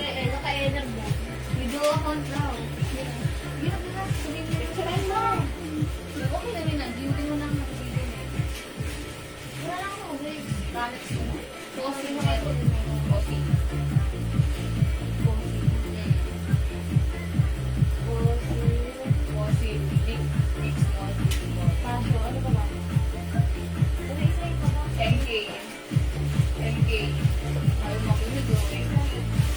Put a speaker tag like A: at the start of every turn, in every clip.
A: naka-energy. Video account na. Hirap na. Picturean mo. Okay na rin na. Beauty mo nang nakibigyan. Wala lang ako. Gamit mo. Posing mo kayo. Posing. Posing. Mix mo. Pasyo. Ano ba ba? MK. MK. Ayaw makinig o eh.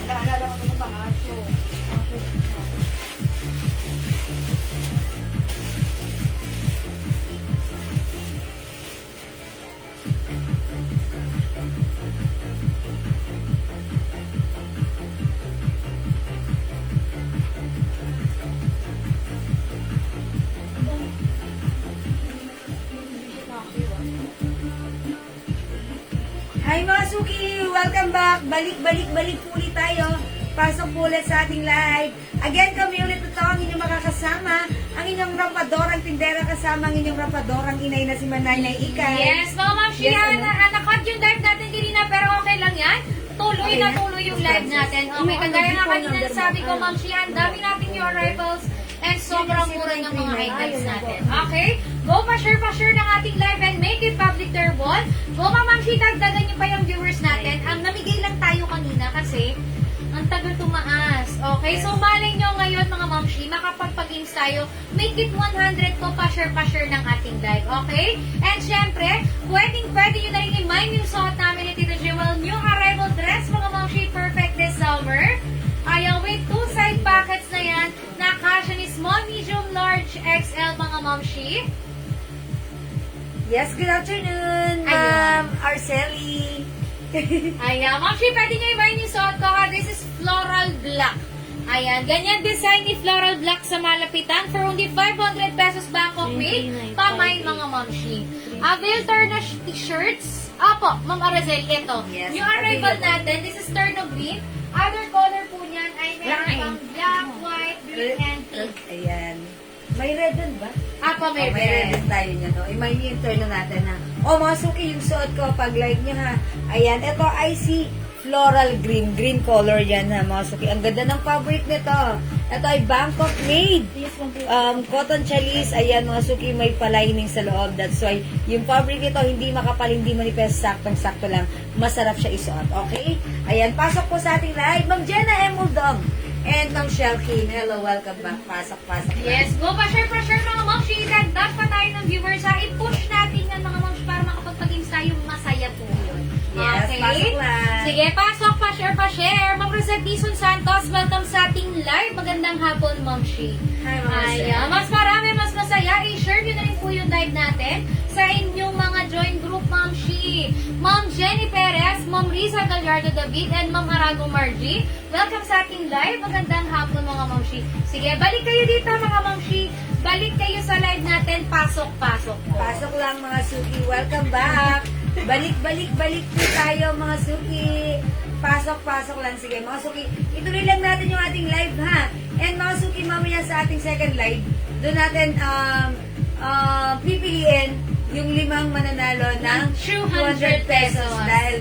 A: Naalala ko ng pangasyo.
B: Hi mga Suki! Welcome back! Balik po ulit tayo. Pasok po ulit sa ating live. Again, kami ulit ito ang inyong makakasama. Ang inyong rampadorang tindera kasama ang inyong rampadorang inay na si Manay Ikay.
C: Yes, mga ma'am, nakat yung live natin kanina, pero okay lang yan. Tuloy na tuloy yung live natin. Okay, kagaya nga kanina sabi ko, ma'am Shia, dami natin yung arrivals and sobrang mura ng mga items natin. Okay? Go pa-share ng ating live and make it public turbon. Go ma'am Shia, dagdagan nyo pa yung viewers natin. Ang namigay lang tayo kanina kasi ang tagal tumaas. Okay? So, malay nyo ngayon mga mamshi, makapagpag-games tayo. Make it 100 to pa-share ng ating live. Okay? And syempre, pwede nyo na rin i-mine yung suot namin ni Tita Jewel. New arrival dress mga mamshi, perfect this summer. Ayaw, with 2 side pockets na yan. Nakasya ni small, medium, large, XL mga mamshi.
B: Yes, good afternoon, Ma'am Arceli.
C: Ayan, mamshi, pwede nyo i-mine yung suot ko ha. This is floral black. Ayan, ganyan design ni floral black sa malapitan for only 500 pesos Bangkok made. Pamay mga mamshi. Availtor na t-shirts. Apo, Ma'am Araceli, ito.
B: Yes,
C: yung arrival natin, this is terno green. Other color po niyan ay meron pang black, white, green, and pink.
B: Ayan. May red din ba?
C: Apo, may
B: May red
C: red.
B: din tayo niya, no? May interno natin na. O mga Suki, yung suot ko, pag like nyo ha. Ayan, ito icy floral green. Green color yan ha, mga Suki. Ang ganda ng fabric nito. Ito ay Bangkok made. Cotton chalis. Ayan, mga Suki, may palining sa loob. That's why, yung fabric nito, hindi makapal, hindi manipes, saktong-sakto lang. Masarap siya isuot. Okay? Ayan, pasok po sa ating live. Ma'am Jenna Emuldong. And Ma'am Shelkin, hello, welcome back. Pasok.
C: Yes, go pa-share mga moms. Dagdag pa tayo ng viewers ha. I-push natin yan mga moms para makapagpag-games tayo. Masaya po yun.
B: Yes, pasok lang.
C: Sige, pasok, pa-share. Ma'am Rosette Dizon Santos, welcome sa ating live. Magandang hapon, Ma'am Shi.
B: Hi, Ma'am Rosette.
C: Ayan, mas marami, mas masaya. I-share nyo na rin po yung live natin sa inyong mga join group, Ma'am Shi. Ma'am Jenny Perez, Ma'am Riza Gallardo David, and Ma'am Arago Margie. Welcome sa ating live. Magandang hapon, mga Ma'am Shi. Sige, balik kayo dito, mga Ma'am Shi. Balik kayo sa live natin. Pasok po.
B: Pasok lang mga Suki. Welcome back. Balik po tayo mga Suki. Pasok lang. Sige mga Suki, ituloy lang natin yung ating live ha. And mga Suki, mamaya sa ating second live, doon natin pipiliin yung 5 mananalo ng 200 pesos dahil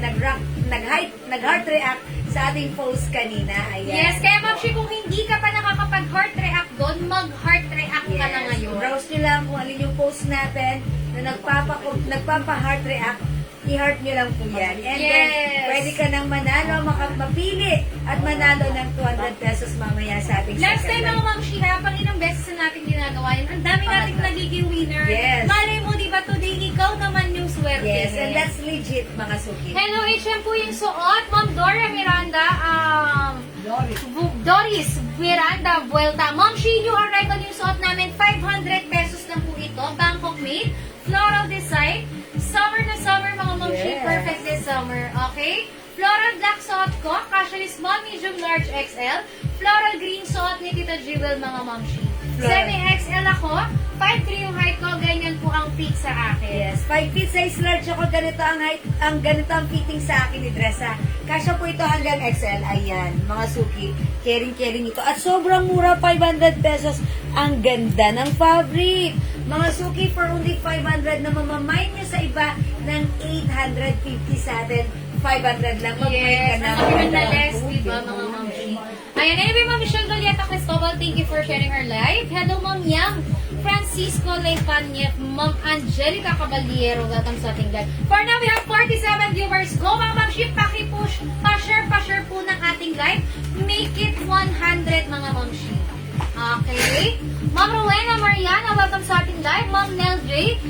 B: nag-heart react sa ating post kanina. Ayan.
C: Yes, kaya Ma'am Shi, kung hindi ka pa nakakapag-heart react doon, mag-heart react ka na ngayon.
B: Browse nyo lang kung alin yung post natin na nagpapa-heart react. I-heart nyo lang po yan. And then, pwede ka nang manalo, mapili at manalo ng 200 pesos mamaya sa ating
C: Last time
B: second
C: mga Ma'am Shi, kaya pang ilang beses na natin ginagawa yan. Ang dami nating nagiging winner.
B: Yes.
C: Malay mo, di ba, today ikaw naman yung swerte.
B: Yes, and that's legit, mga Suki.
C: Hello, HM po yung suot. Ma'am Dora Miranda, Doris Miranda Vuelta. Ma'am Shi, new arrival yung suot namin. 500 pesos lang po ito. Bangkok made. Floral design. Summer na summer, mga Ma'am Shi.
B: Yes.
C: Perfect this summer. Okay? Floral black suot ko. Casually small, medium, large, XL. Floral green suot ni Tita Jewel, mga Ma'am Shi. Semi-XL ako. 5'3" yung height ko. Ganyan po ang fit sa akin.
B: Yes, 5 feet size large ako. Ganito ang height, ganito ang fitting sa akin ni Dressa. Kasya po ito hanggang XL. Ayan, mga Suki. Caring ito. At sobrang mura, 500 pesos. Ang ganda ng fabric. Mga suki, for only 500 na mamamay nyo sa iba ng 850 sa atin. 500 lang. Mag-mine ka
C: Yes,
B: na.
C: ang ganda less, di ba, mga mamshi? Ayan, anyway, Ma'am Michelle Golieta Cristobal, thank you for sharing our live. Hello, Ma'am Yang, Francisco Leipanyef, Ma'am Angelica Caballero, welcome sa ating live. For now, we have 47 viewers. Go, mga mamshi, paki-push, pa-share po ng ating live. Make it 100, mga mamshi. Okay. Ma'am Rowena Mariana, welcome sa ating live. Ma'am Nel J.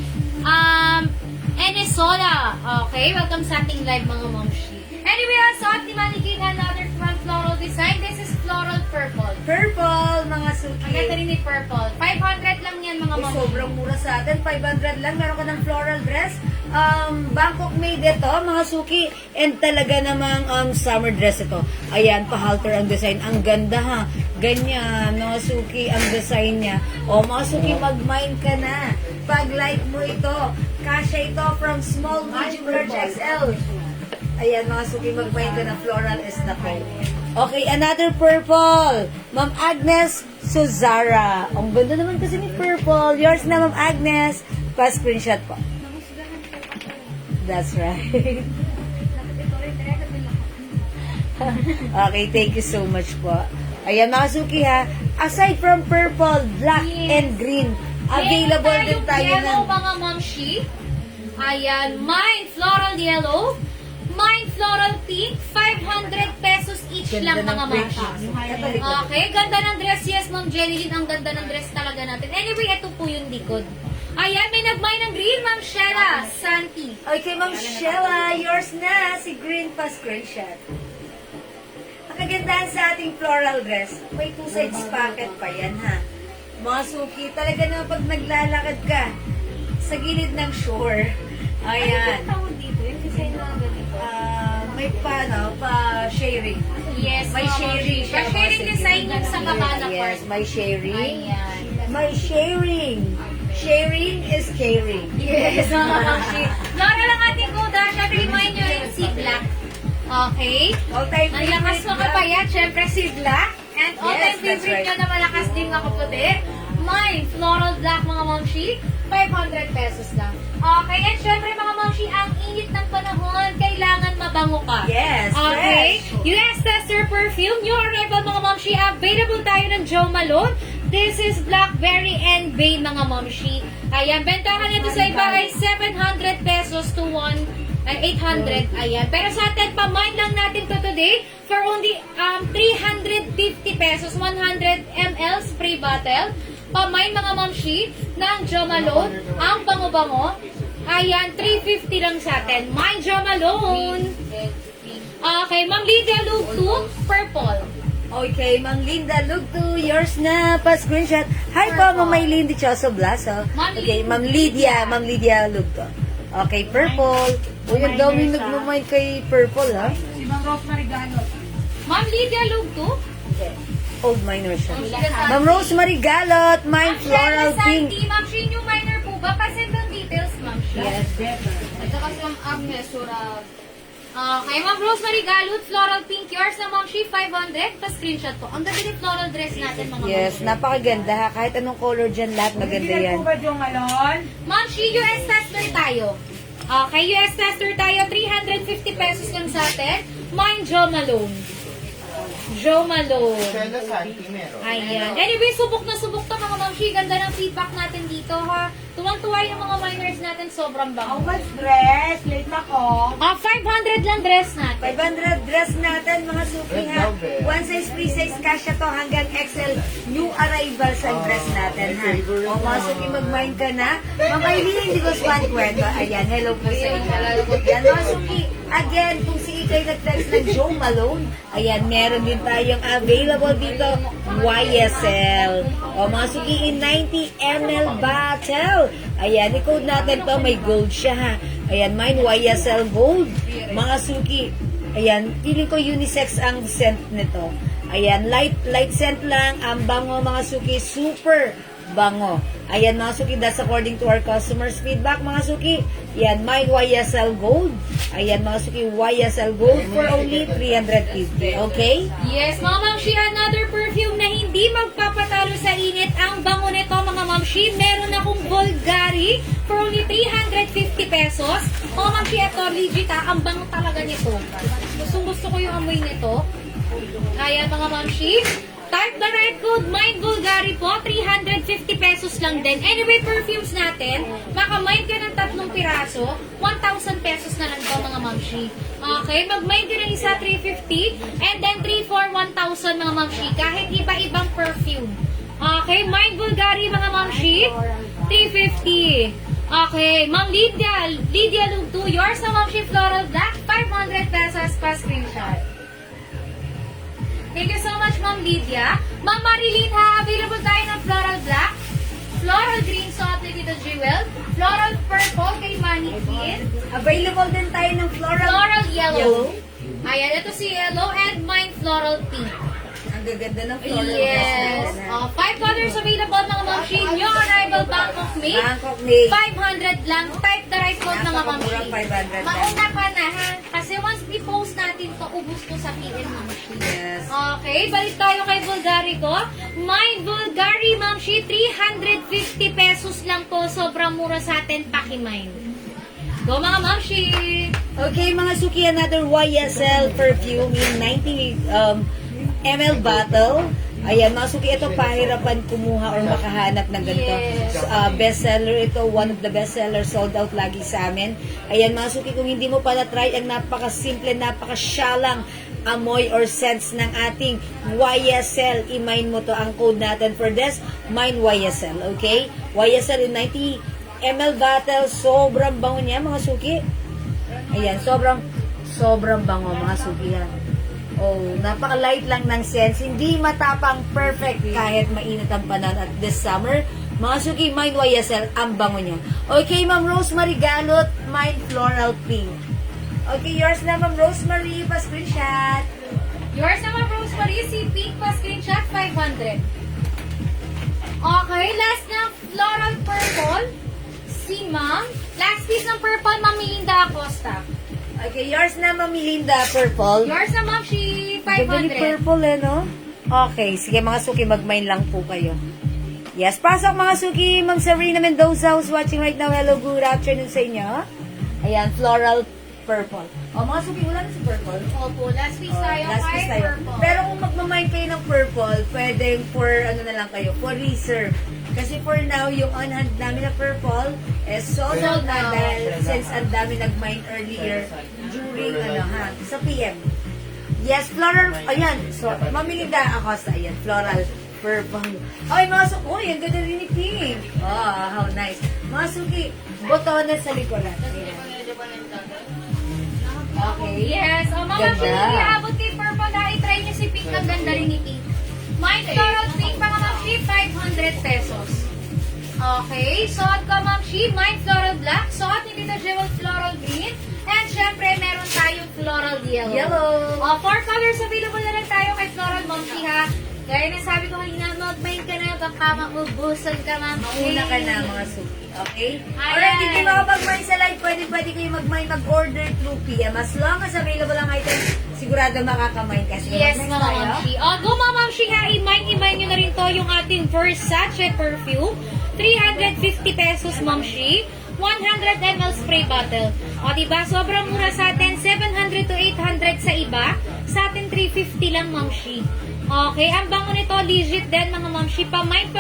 C: Enesola. Okay, welcome sa ating live, mga mamshi. Anyway, also, at Manikin, another front floral design. This is floral purple.
B: Purple, mga
C: Ang
B: suki.
C: ganda rin ni purple. 500 lang yan, mga
B: Eh,
C: mamshi.
B: sobrang mura sa atin. 500 lang. Meron ka ng floral dress. Bangkok made ito, mga suki. And talaga namang summer dress ito. Ayan, pa-halter ang design. Ang ganda ha. Ganyan, mga suki, ang design niya. O, mga suki, mag-mine ka na. Pag like mo ito, kasya ito from small, medium, large, XL. Ayan, mga suki, mag-mine ka na. Floral is the code. Okay, another purple. Ma'am Agnes Suzara. Ang ganda naman kasi ni purple. Yours na, Ma'am Agnes. Pa-screenshot po. That's right. Okay, thank you so much po. Ayan, mga suki ha. Aside from purple, black,
C: Yes.
B: and green, available din tayo
C: yellow,
B: ng...
C: mga mamshi. Ayan, mine floral yellow. Mine floral pink. 500 pesos each lang,
B: Ganda
C: mga
B: ng print.
C: mamshi.
B: Ito, likod.
C: Okay, ganda ng dress. Yes, Ma'am Jenny Lynn, ang ganda ng dress talaga natin. Anyway, ito po yung likod. Ayan, may nag-mine ng green, Ma'am Sheila Santi.
B: Okay, Ma'am Sheila, yours na. Si Green pa screenshot. Ang kagandahan sa ating floral dress, may two sides pocket pa yan ha. Mga suki, talaga naman pag naglalakad ka sa gilid ng shore. Ayan.
C: tawag dito? Yung design na ganito.
B: May pa-sharing.
C: Yes,
B: May
C: mga
B: sharing
C: mamshi.
B: siya.
C: Pa-sharing design yung sa baba na
B: Yes,
C: part.
B: may sharing.
C: Ayan.
B: May sharing. Sharing is caring.
C: Yes, mga mamshi. Lora lang ating kuda. Syempre, remind nyo rin si Black. Okay?
B: All-time
C: Ang lakas
B: favorite
C: makapayat, syempre si Black. And all-time
B: Yes, that's
C: favorite
B: right.
C: nyo na malakas din makaputi. Mine, floral black, mga mamshi. 500 pesos lang. Okay, and syempre mga mamshi, ang init ng panahon, kailangan mabango ka.
B: Yes,
C: Okay.
B: fresh.
C: US Tester Perfume, new arrival mga mamshi. Available tayo ng Joe Malone. This is Blackberry and Bay, mga mamshi. Ayan, bentahan nito sa iba ay 700 pesos to 800. Ayan. Pero sa atin, pamine lang natin to today for only 350 pesos. 100 ml spray bottle. Pamine, mga mamshi, ng Jo Malone. Ang bango-bango. Ayan, 350 lang sa atin. Mine Jo Malone. Okay, Ma'am Lydia Lug 2, purple.
B: Okay, Ma'am Linda, look to yours na pa-screenshot. Hi po, Ma'am Maylin Dichoso Blaso.
C: Ma'am
B: Okay, Ma'am Lydia, look to. Okay, purple. Uy, ang dami nagmamind kay purple, ha?
C: Ma'am Lydia Lug 2.
B: Okay. Old minor siya.
C: Ma'am
B: Ma'am Rosemary Galot, mine floral pink.
C: Ma'am Sheen, yung minor po ba? Pasend ang details, Ma'am Sheen.
B: Yes.
A: At saka si Ma'am Agnes, Sura.
C: Okay, Ma'am Rosemary Galot, floral pink. Yours na, Ma'am Sheen, 500. Pa-screenshot po. Ang ganda ni floral dress natin, mga
B: Yes,
C: Ma'am.
B: napakaganda ha. Kahit anong color dyan, lahat maganda yan.
C: Ma'am Sheen, US tester tayo. Okay, US tester tayo. 350 pesos lang sa atin. Mine, Jo Malone. Jo Malone.
D: Sheila Santi meron.
C: Ayan. Anyway, subok na subok to, mga mamshi. Ganda ng feedback natin dito, ha. Tuwang-tuwa yung mga minors natin. Sobrang bango.
E: Much dress, late na ko.
C: 500 lang dress natin.
B: 500 dress natin, mga suki ha. One size, free size, kasya to hanggang XL. New arrivals ang dress natin ha. O mga suki, mag-mind ka na. Ma'am Aileen, hindi ko swan kwento. Ayan, hello po sa inyo. Yan, mga suki. Again, kung si Ikay nag-text ng Joe Malone, ayan, meron din tayong available dito, YSL. O mga suki, in 90 ml bottle. Ayan, i-code natin to, may gold siya ha. Ayan, mine YSL gold. Mga suki, ayan, feeling ko unisex ang scent nito. Ayan, light scent lang, ang bango mga suki, super bango. Ayan mga suki, that's according to our customers feedback mga suki. Ayan, mine YSL gold. Ayan, mga suki, YSL Gold for only 350. Okay?
C: Yes, mga mamshi, another perfume na hindi magpapatalo sa init. Ang bango nito, mga mamshi, meron akong Bulgari for only 350 pesos. Mga mamshi, ito, legit ang bango talaga nito. Gusto ko yung amoy nito. Ayan, mga mamshi. Type the red code, Mind Bulgari po, 350 pesos lang din. Anyway, perfumes natin, makamind ka ng 3 piraso, 1,000 pesos na lang to, mga mamshi. Okay, mag-mind ka ng isa, 350, and then 3 for 1,000, mga mamshi, kahit iba-ibang perfume. Okay, Mind Bulgari, mga mamshi, 350. Okay, Ma'am Lydia Lugtu, yours na mamshi, Floral Black, 500 pesos pa screenshot. Thank you so much, Ma'am Lydia. Ma'am Marilyn, ha, available tayo ng Floral Black, Floral Green, suot ni Tito Jewel, Floral Purple kay Manny Queen,
B: Available din tayo ng
C: Floral Yellow. Ayan, ito si Yellow, and mine Floral Pink.
B: Ang gaganda ng floral.
C: Yes. 5 colors available, mga mamshi. New arrival Bangkok Made.
B: Bangkok Made.
C: 500 lang. Type the right code, mga mamshi.
B: Napakamurang 500 lang.
C: Mauna ka na, ha? Kasi once i-post natin to, ubus to sa PM, mamshi.
B: Yes.
C: Okay, balik tayo kay Bulgari ko. Mine Bulgari, mamshi, 350 pesos lang po. Sobrang mura sa atin, pakimine. Go, mga mamshi!
B: Okay, mga suki, another YSL perfume yung 90 ml bottle. Ayan, mga suki, ito pahirapan kumuha or makahanap ng ganito.
C: Yes.
B: Bestseller ito, one of the bestsellers, sold out lagi sa amin. Ayan, mga suki, kung hindi mo pa na-try ang napaka-simple, napaka-syalang amoy or scents ng ating YSL, i-mine mo to. Ang code natin for this, mine YSL, okay? YSL in 90 ml bottle, sobrang bango niya, mga suki. Ayan, sobrang bango, mga suki yan. Oh, napaka-light lang ng scents. Hindi matapang, perfect kahit mainit ang panahon at this summer. Mga suki, Mind YSL, ang bango niya. Okay, Ma'am Rosemary Galot, Mind Floral Pink. Okay, yours na, Ma'am Rosemary, pa-screenshot.
C: Yours na, Ma'am Rosemary, si Pink pa screenshot, 500. Okay, last na, Floral Purple, si Ma'am. Last piece ng purple, Ma'am Melinda Acosta.
B: Okay, yours na, Ma'am Melinda, purple.
C: Yours na, Ma'am, si
B: Ganda ni
C: 500.
B: purple, eh, no? Okay, sige mga suki, mag-mine lang po kayo. Yes, pasok mga suki. Ma'am Sabrina Mendoza, who's watching right now. Hello, good afternoon sa inyo. Ayan, floral purple. O, mga suki, wala na si purple.
C: Opo, last piece tayo
B: Last
C: kay
B: piece tayo.
C: purple.
B: Pero kung magmamine kayo ng purple, pwedeng for, ano na lang kayo, for reserve. Kasi for now, yung on-hand namin na purple is sold out na dahil since ang dami nag-mine earlier during, sa PM. Yes, floral, ayan. So, Mamilinda Acosta, ayan, floral purple. Ay, mga suki, uy, ang ganda rin ni Pink. Oh, how nice. Mga suki, botones sa likuran. Ayan. Okay.
C: Yes, o mga
B: Ganda.
C: mamshi, iabot kay purple na i-try niyo si Pink. Ang ganda rin ni Pink. Mine Floral Pink, mga mamshi, 500 pesos. Okay, suot ko mamshi, Mine Floral Black, suot ni Tita Jewel Floral Green, and syempre, meron tayong Floral Yellow.
B: Yellow.
C: 4 colors available na lang tayo kay Floral Mamshi, ha. Gaya na sabi ko kanina, mag-mine ka na, baka maubusan ka, ma'am.
B: Mauna ka na, mga suki. Okay?
C: Ayan.
B: Alright, hindi kayo makapag-mine sa live. Pwede kayo mag-mine, mag-order through PM. As long as available ang item, sigurado makakamine ka. Sige,
C: Yes,
B: next
C: mga
B: tayo.
C: mamshi. Go, mga mamshi, ha. I-mine nyo na rin to yung ating Versace perfume. 350 pesos, mamshi. 100 ml spray bottle. O, diba? Sobrang mura sa atin. 700 to 800 sa iba. Sa atin, 350 lang, mamshi. Okay, ang bango nito, legit din, mga mamshi. Pamine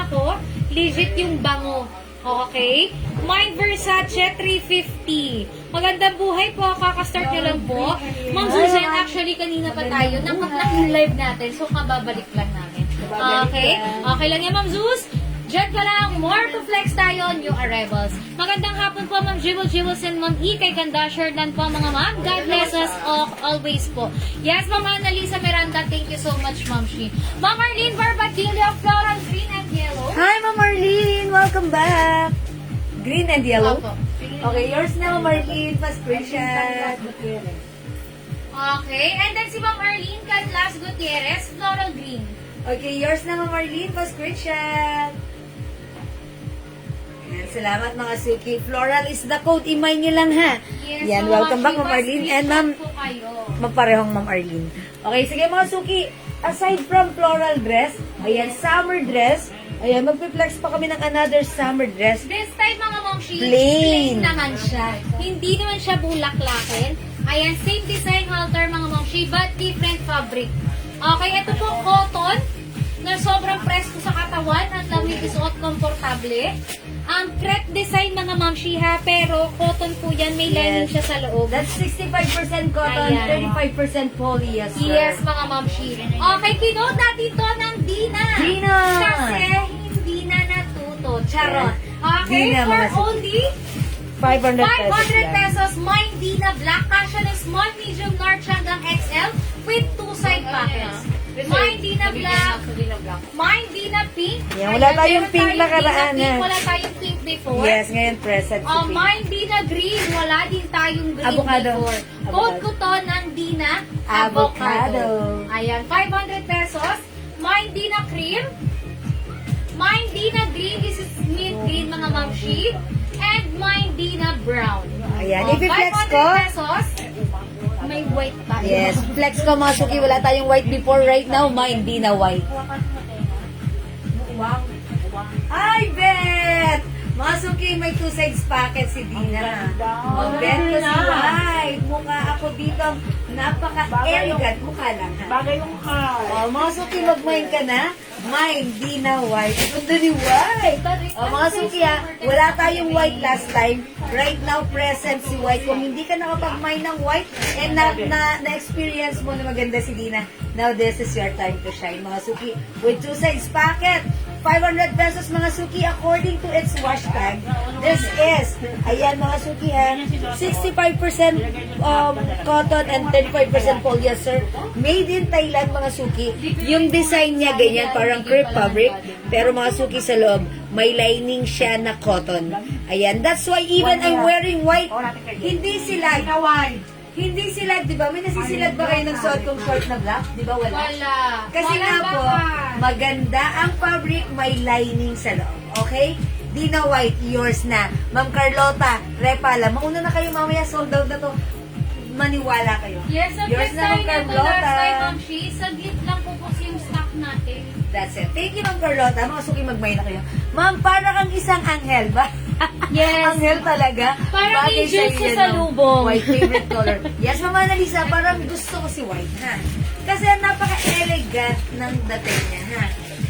C: ako. Legit yung bango. Okay? Mine Versace 350. Magandang buhay po. Kakastart nyo lang po. Ma'am Susan, actually, kanina pa tayo. Naka-live natin. So, kababalik lang namin. Okay? Okay lang yan, Ma'am Zeus. Diyan ka lang, more to flex tayo, new arrivals. Magandang hapon po, Ma'am Jewels and Ma'am E. Kay Ganda Sherdan po, mga ma'am. God bless us all, always po. Yes, Ma'am Annalisa Miranda, thank you so much, Ma'am Shi. Ma'am Arlene Barbadillo, Floral Green and Yellow.
B: Hi, Ma'am Marlene! Welcome back! Green and yellow?
C: Opo.
B: Okay, yours na, Ma'am Marlene. Pa-screenshot.
C: Okay, and then si Ma'am Arlene Canlas Gutierrez, Floral Green.
B: Okay, yours na, Ma'am Marlene. Pa-screenshot. Yan, salamat mga Suki. Floral is the code. Imay niyo lang ha.
C: Yes,
B: Yan,
C: so,
B: welcome back
C: Ma'am
B: Ma'am Arlene. And Ma'am,
C: po kayo.
B: magparehong Ma'am Arlene. Okay, sige mga Suki. Aside from floral dress, ayan, summer dress. Ayan, magpi-flex pa kami ng another summer dress.
C: This time mga momshi,
B: Plain.
C: naman siya. Hindi naman siya bulaklakin. Ayan, same design halter mga momshi, but different fabric. Okay, ito po cotton na sobrang presko sa katawan at lamig isuot komportable. Ang crepe design mga momshi ha, pero cotton po yan, may lining siya sa loob.
B: That's 65% cotton,
C: Ayan.
B: 35% polyester.
C: Yes, mga momshi. Okay, kinood natin to ng Dina.
B: Dina!
C: Kasi hindi na natuto. Charot. Okay,
B: Dina,
C: for
B: mga Suki.
C: only
B: 500 pesos.
C: 500
B: yan.
C: pesos, mine Dina Black, kasha ng small, medium, large hanggang XL with 2 side pockets. Mine Dina Black, mine Dina Pink.
B: Yan, wala
C: Ayan,
B: tayong
C: meron
B: pink
C: tayong
B: nakaraan,
C: Dina Pink,
B: ha?
C: wala tayong pink before.
B: Yes, ngayon present si Pink.
C: Mine Dina Green, wala din tayong green
B: Avocado.
C: before. Code
B: Avocado.
C: ko to ng Dina
B: Avocado.
C: Ayan, 500 pesos. Mine Dina Cream. Mine Dina Green, this is mint green mga mamshi. And mine Dina Brown.
B: Ayan,
C: Oh,
B: i-flex
C: 500
B: ko.
C: pesos. May white tayo.
B: Yes, flex ko mga Suki. Wala tayong white before. Right now, mine, di na white. Ay, bet! Mga Suki, may 2 sides packet si Dina. Mag-bet ko si white. Mukha ako dito. Napaka-elegant. Mukha lang, ha?
E: Bagay yung car.
B: Oh, mga Suki, mag-mine ka na. Mine, di na white. Ganda ni white. Oh, mga Suki, ha? Wala tayong white last time. Right now, present si white. Kung hindi ka nakapag-mine ng white and na-experience mo na maganda si Dina, now this is your time to shine, mga Suki. With 2 sides packet. 500 pesos mga Suki according to its wash tag. This is, ayan mga Suki ha, 65% cotton and 35% polyester. Made in Thailand mga Suki. Yung design niya ganyan, parang crepe fabric. Pero mga Suki sa loob, may lining siya na cotton. Ayan, that's why even I'm wearing white, hindi sila, hindi sila, di ba? May nasisilad ba kayo ng suot kong short na black? Di ba wala?
C: Wala.
B: Kasi
C: Wala
B: nga
C: ba
B: po,
C: ka?
B: maganda ang fabric, may lining sa loob. Okay? Di na white, yours na. Ma'am Carlota, Repala, mauna na kayo mamaya, sold out na to. Maniwala kayo.
C: Yes, ang
B: Yours
C: best
B: na, Ma'am
C: time na to
B: Carlota.
C: last time, mamshi. Saglit lang po po yung stock natin.
B: That's it. Thank you, Ma'am Carlota. Mga Suki, magmay na kayo. Ma'am, para kang isang anghel ba?
C: Yes.
B: Anghel talaga.
C: Parang
B: Bagay
C: angel
B: sa'yo
C: sa
B: yan,
C: salubong.
B: no? White favorite color. Yes, Mama Annalisa, parang gusto ko si white, ha? Kasi napaka-elegant ng dating niya, ha?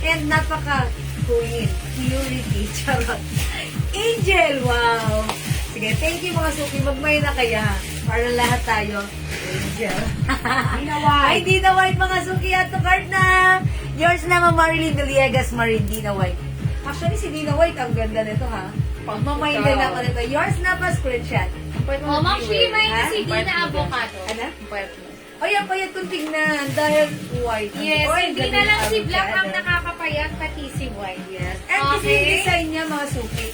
B: And napaka-queen. Purity. Charot. Angel, wow. Sige, thank you mga Suki. Magmay na kaya, ha? Para lahat tayo. Angel. Ay, di na white mga Suki. At to card na. Yours na, Ma'am Marilyn Villegas, Marin, di na white. Actually, si Dina White, ang ganda nito, ha? Pagmamayin din ako nito. Yours na pa, screenshot.
C: Oh, mamshi, may
B: Ha?
C: si Dina Avocado.
B: Ano? O yan, payat kong tingnan dahil white.
C: Yes,
B: Oy,
C: hindi
B: ganda
C: na lang
B: ng
C: si Black ang
B: avocado.
C: nakakapayat, pati si White.
B: Yes. And kasi
C: Okay.
B: yung design niya, mga Suki.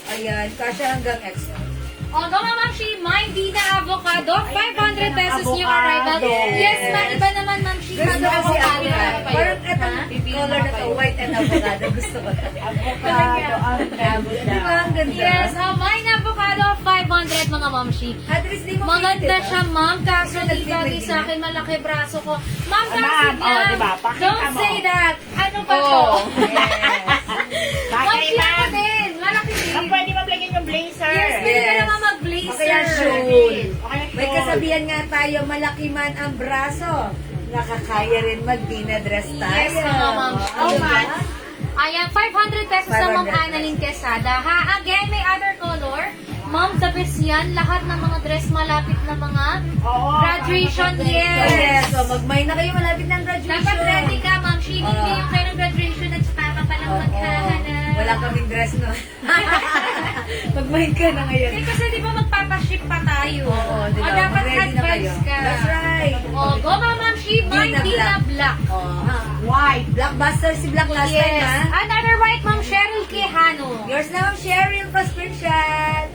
B: Ayan, kasya hanggang XL.
C: O, go mamshi, mine Dina Avocado, 500 pesos yung arrival.
E: Avocado.
C: Yes, iba naman mamshi.
B: Gusto ko si
C: Avocado.
B: avocado. Parang etong color na to, white and avocado. Gusto ko to.
E: Avocado, ang
B: Di ba, ang ganda?
C: Yes, mine Avocado, 500 mga mamshi.
B: At least di mo
C: Maganda
B: pilit,
C: siya, ma'am. Kaso
B: Ikaw
C: hindi bagay
B: nagpipili
C: sa akin, malaki braso ko. Ma'am,
E: Ah,
C: kasi
E: ma'am,
C: lang.
E: diba? Pakita
C: Don't
E: mo.
C: say that. Ano ba to?
E: Bagay,
C: Mamshi ako
E: ma'am.
C: din. Malaki din.
E: Ma'am, pwede mablagyan yung blazer.
C: Yes, pwede ka
B: Yes.
C: naman mag-blazer.
B: O kaya shoe.
E: Okay,
B: May kasabihan nga tayo, malaki man ang braso, nakakaya rin mag-Dina dress tayo.
C: Yes, mga ma'am.
B: Oh,
C: Ayan. Ayan, 500 pesos sa Ma'am
B: 500
C: Annalyn Quesada. Ha? Again, may other color. Ma'am, the best yan. Lahat ng mga dress malapit na mga
E: Oo.
C: graduation.
B: So, yes.
C: Yes.
B: So, mag-mine na kayo, malapit ng graduation.
C: Dapat ready ka, Ma'am. Hindi
B: Oo.
C: yung kayo ng graduation at saka ka palang
B: Oo.
C: maghahanap.
B: Wala kaming dress, no? Mag-mine ka na ngayon.
C: Eh, kasi di ba magpapaship pa tayo?
B: Oo, di ba?
C: O, dapat
B: Mag-ready na kayo.
C: advance ka.
B: That's right.
C: O, go, Ma'am Shi. Mine,
B: Dina
C: Dina Black.
B: Oh.
E: White.
B: Blockbuster si Black last time,
C: Yes.
B: ha?
C: Another white, Ma'am Cheryl Quijano.
B: Yours na, Ma'am Cheryl, pa-screenshot.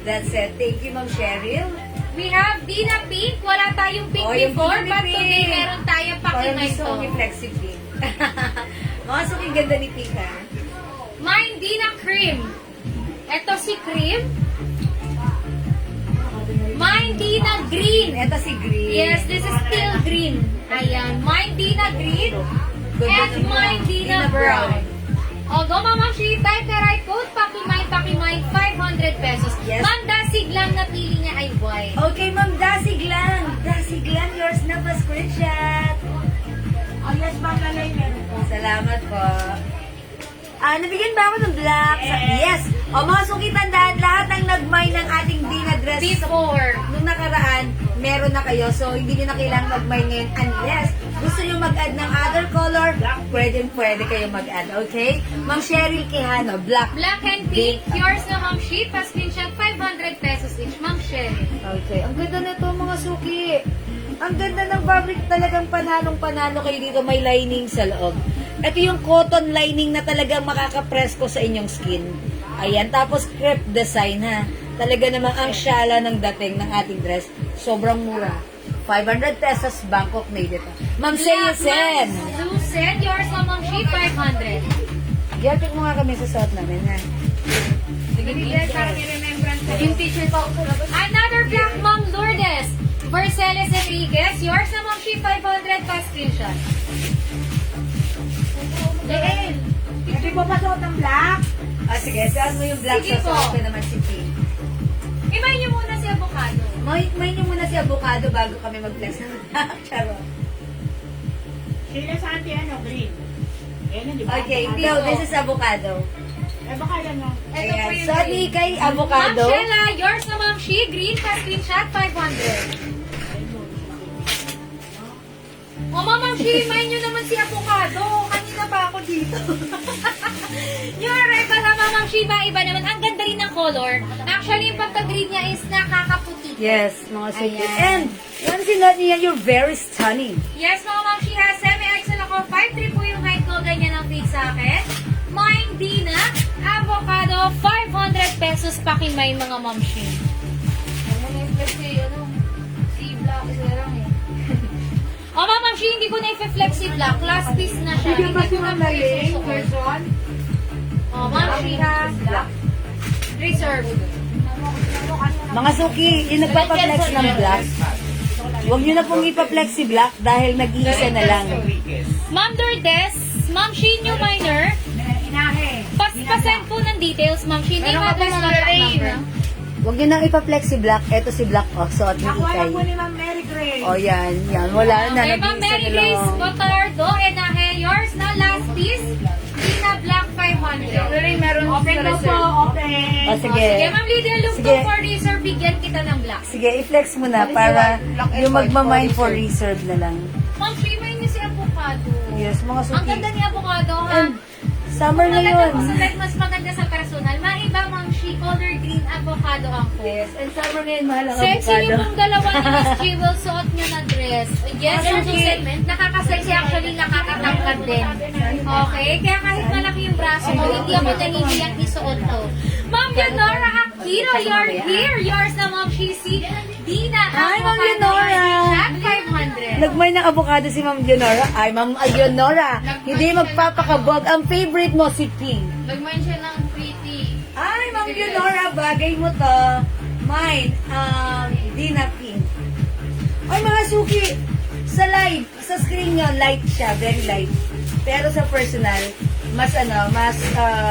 B: That's it. Thank you, Ma'am Cheryl.
C: We have Dina Pink. Wala tayong pink
B: Oh, yung
C: before,
B: pink ni
C: but
B: Pink.
C: today meron tayong
B: Parang
C: pakimay
B: gusto
C: to.
B: kong i-flexi pink. Mga suking ganda ni Pink, ha?
C: Mine Dina Cream. Ito si cream. Mindina green.
B: Ito si Green.
C: Yes, this is still green. Ayan, Mindina green and Mindina brown. O, go Mama Shi, type the right code, Pakimay, 500 pesos.
B: Yes.
C: Ma'am, dasig lang na pili niya ay white.
B: Okay, Ma'am, dasig lang. Dasig lang, yours na pa screenshot.
E: Oh, yes, ma'am, lalay meron po.
B: Salamat po. Nabigyan ba ako ng black? Yes. O, mga suki, tandaan, lahat ng nagmay ng ating Dina dress
C: Before.
B: nung nakaraan, meron na kayo. So, hindi nyo na kailangan magmay ngayon unless gusto nyo mag-add ng other color, pwede kayo mag-add. Okay? Ma'am Cheryl Quijano, black.
C: Black and pink, yours na Ma'am Shi, pa-screenshot 500 pesos each. Ma'am Sherry.
B: Okay. Ang ganda na to mga suki. Ang ganda ng fabric, talagang panalong-panalo kayo dito. May lining sa loob. Ito yung cotton lining na talagang makakapresko sa inyong skin. Ayan. Tapos crepe design ha. Talaga namang ang syala ng dating ng ating dress. Sobrang mura. 500 pesos Bangkok made ito. Ma'am Seyusen.
C: Lucen, yours na Ma'am Shi, 500.
B: Gapit mo nga kami sa suot namin ha.
C: Sige, parang i-remembrance ko. Yung picture pa ako. Another black Ma'am Lourdes. Verceles Enriquez, yours na Ma'am Shi, 500 pa screenshot.
E: Leel, hindi po masuot ng black.
B: Sige, suot mo yung black
C: Sige
B: sa
C: po.
B: suot ko naman si Pink.
C: Imay niyo muna si avocado.
B: May nyo muna si avocado bago kami mag-flex ng black. Charot.
E: Sila sa auntie, green. Ayan, di ba?
B: Okay, no, this is avocado.
E: Eh, baka lang no.
C: Ito po
B: Ayan.
C: yung
B: So,
C: green.
B: di kay
C: Ma'am
B: avocado.
C: Sheila, yours na Ma'am Shi, green pa screenshot, 500. O Ma'am Shi, imay niyo naman si avocado. Kanina pa ako dito. Yung arrival na Ma'am Shi, iba naman. Ang ganda rin ng color. Actually, yung pagka-green niya is nakakaputi.
B: Yes, mga suki.
C: Ayan.
B: And, once you know niya, you're very stunning.
C: Yes, mga Ma'am Shi, ha, semi-XL ako. 5'3 po yung height ko. Ganyan ang fit sa akin. Mine Dina, avocado, 500 pesos pakimay mga Ma'am Shi. O Ma'am Shi, hindi ko na i-flex si black. Last piece na siya. Hindi ko na i-susuot.
E: person.
C: O Ma'am Shi, ha. Reserve.
B: Mga suki, yung nagpapaflex ng black, huwag nyo na pong ipaflex si black dahil nag-iisa na lang.
C: Ma'am Lourdes, Ma'am Shi, new minor.
E: Inahe.
C: Pasend po ng details, Ma'am Shi. Hindi ma-address contact number.
B: Huwag nyo nang ipaflex si black. Eto si black, oh, suot ni
E: Nakuha
B: Ikay.
E: lang po ni Ma'am Mary Grace.
B: O yan, wala na,
C: Okay, Ma'am
B: nag-iisa
C: Mary
B: na
C: Grace
B: lang.
C: Botardo, Enahe, yours na last piece. Dina Black 500.
E: Open mo po, open.
B: O sige.
C: Sige, Ma'am Lydia, look
B: Sige.
C: to for reserve, bigyan kita ng black.
B: Sige, i-flex mo na para yung magmamind for reserve na lang.
C: Ma'am, shimay niyo si avocado.
B: Yes, mga
C: Ang
B: suki.
C: ganda ni avocado, ha?
B: And summer
C: Maganda
B: ngayon.
C: po sa live, mas maganda sa personal. Maiba, Ma'am Shi, color green avocado ang po.
B: Yes, and summer ngayon, mahal ang
C: Sexy
B: avocado.
C: yung pong dalawa ni Miss Jewel, suot niya na dress. Yes,
B: Ah,
C: yung
B: sige.
C: segment, nakaka-sexy actually, nakakatangkad din. Okay, kaya kahit malaki yung braso ko, hindi ako nanihiyang isuot to. Ma'am Leonora Aquino, you're here. Yours na Ma'am Shisi. Dina,
B: Hi, Ma'am
C: avocado,
B: Leonora.
C: chat 500.
B: Nagmay ng avocado si Ma'am Leonora. Ay, Ma'am Leonora. Hindi magpapakabog. Ang favorite mo si Pink.
A: Nagmain siya ng pretty.
B: Ay, Ma'am Leonora, bagay mo to. Mine, Dina Pink. Ay, mga suki, sa live, sa screen nyo, light siya, very light. Pero sa personal, mas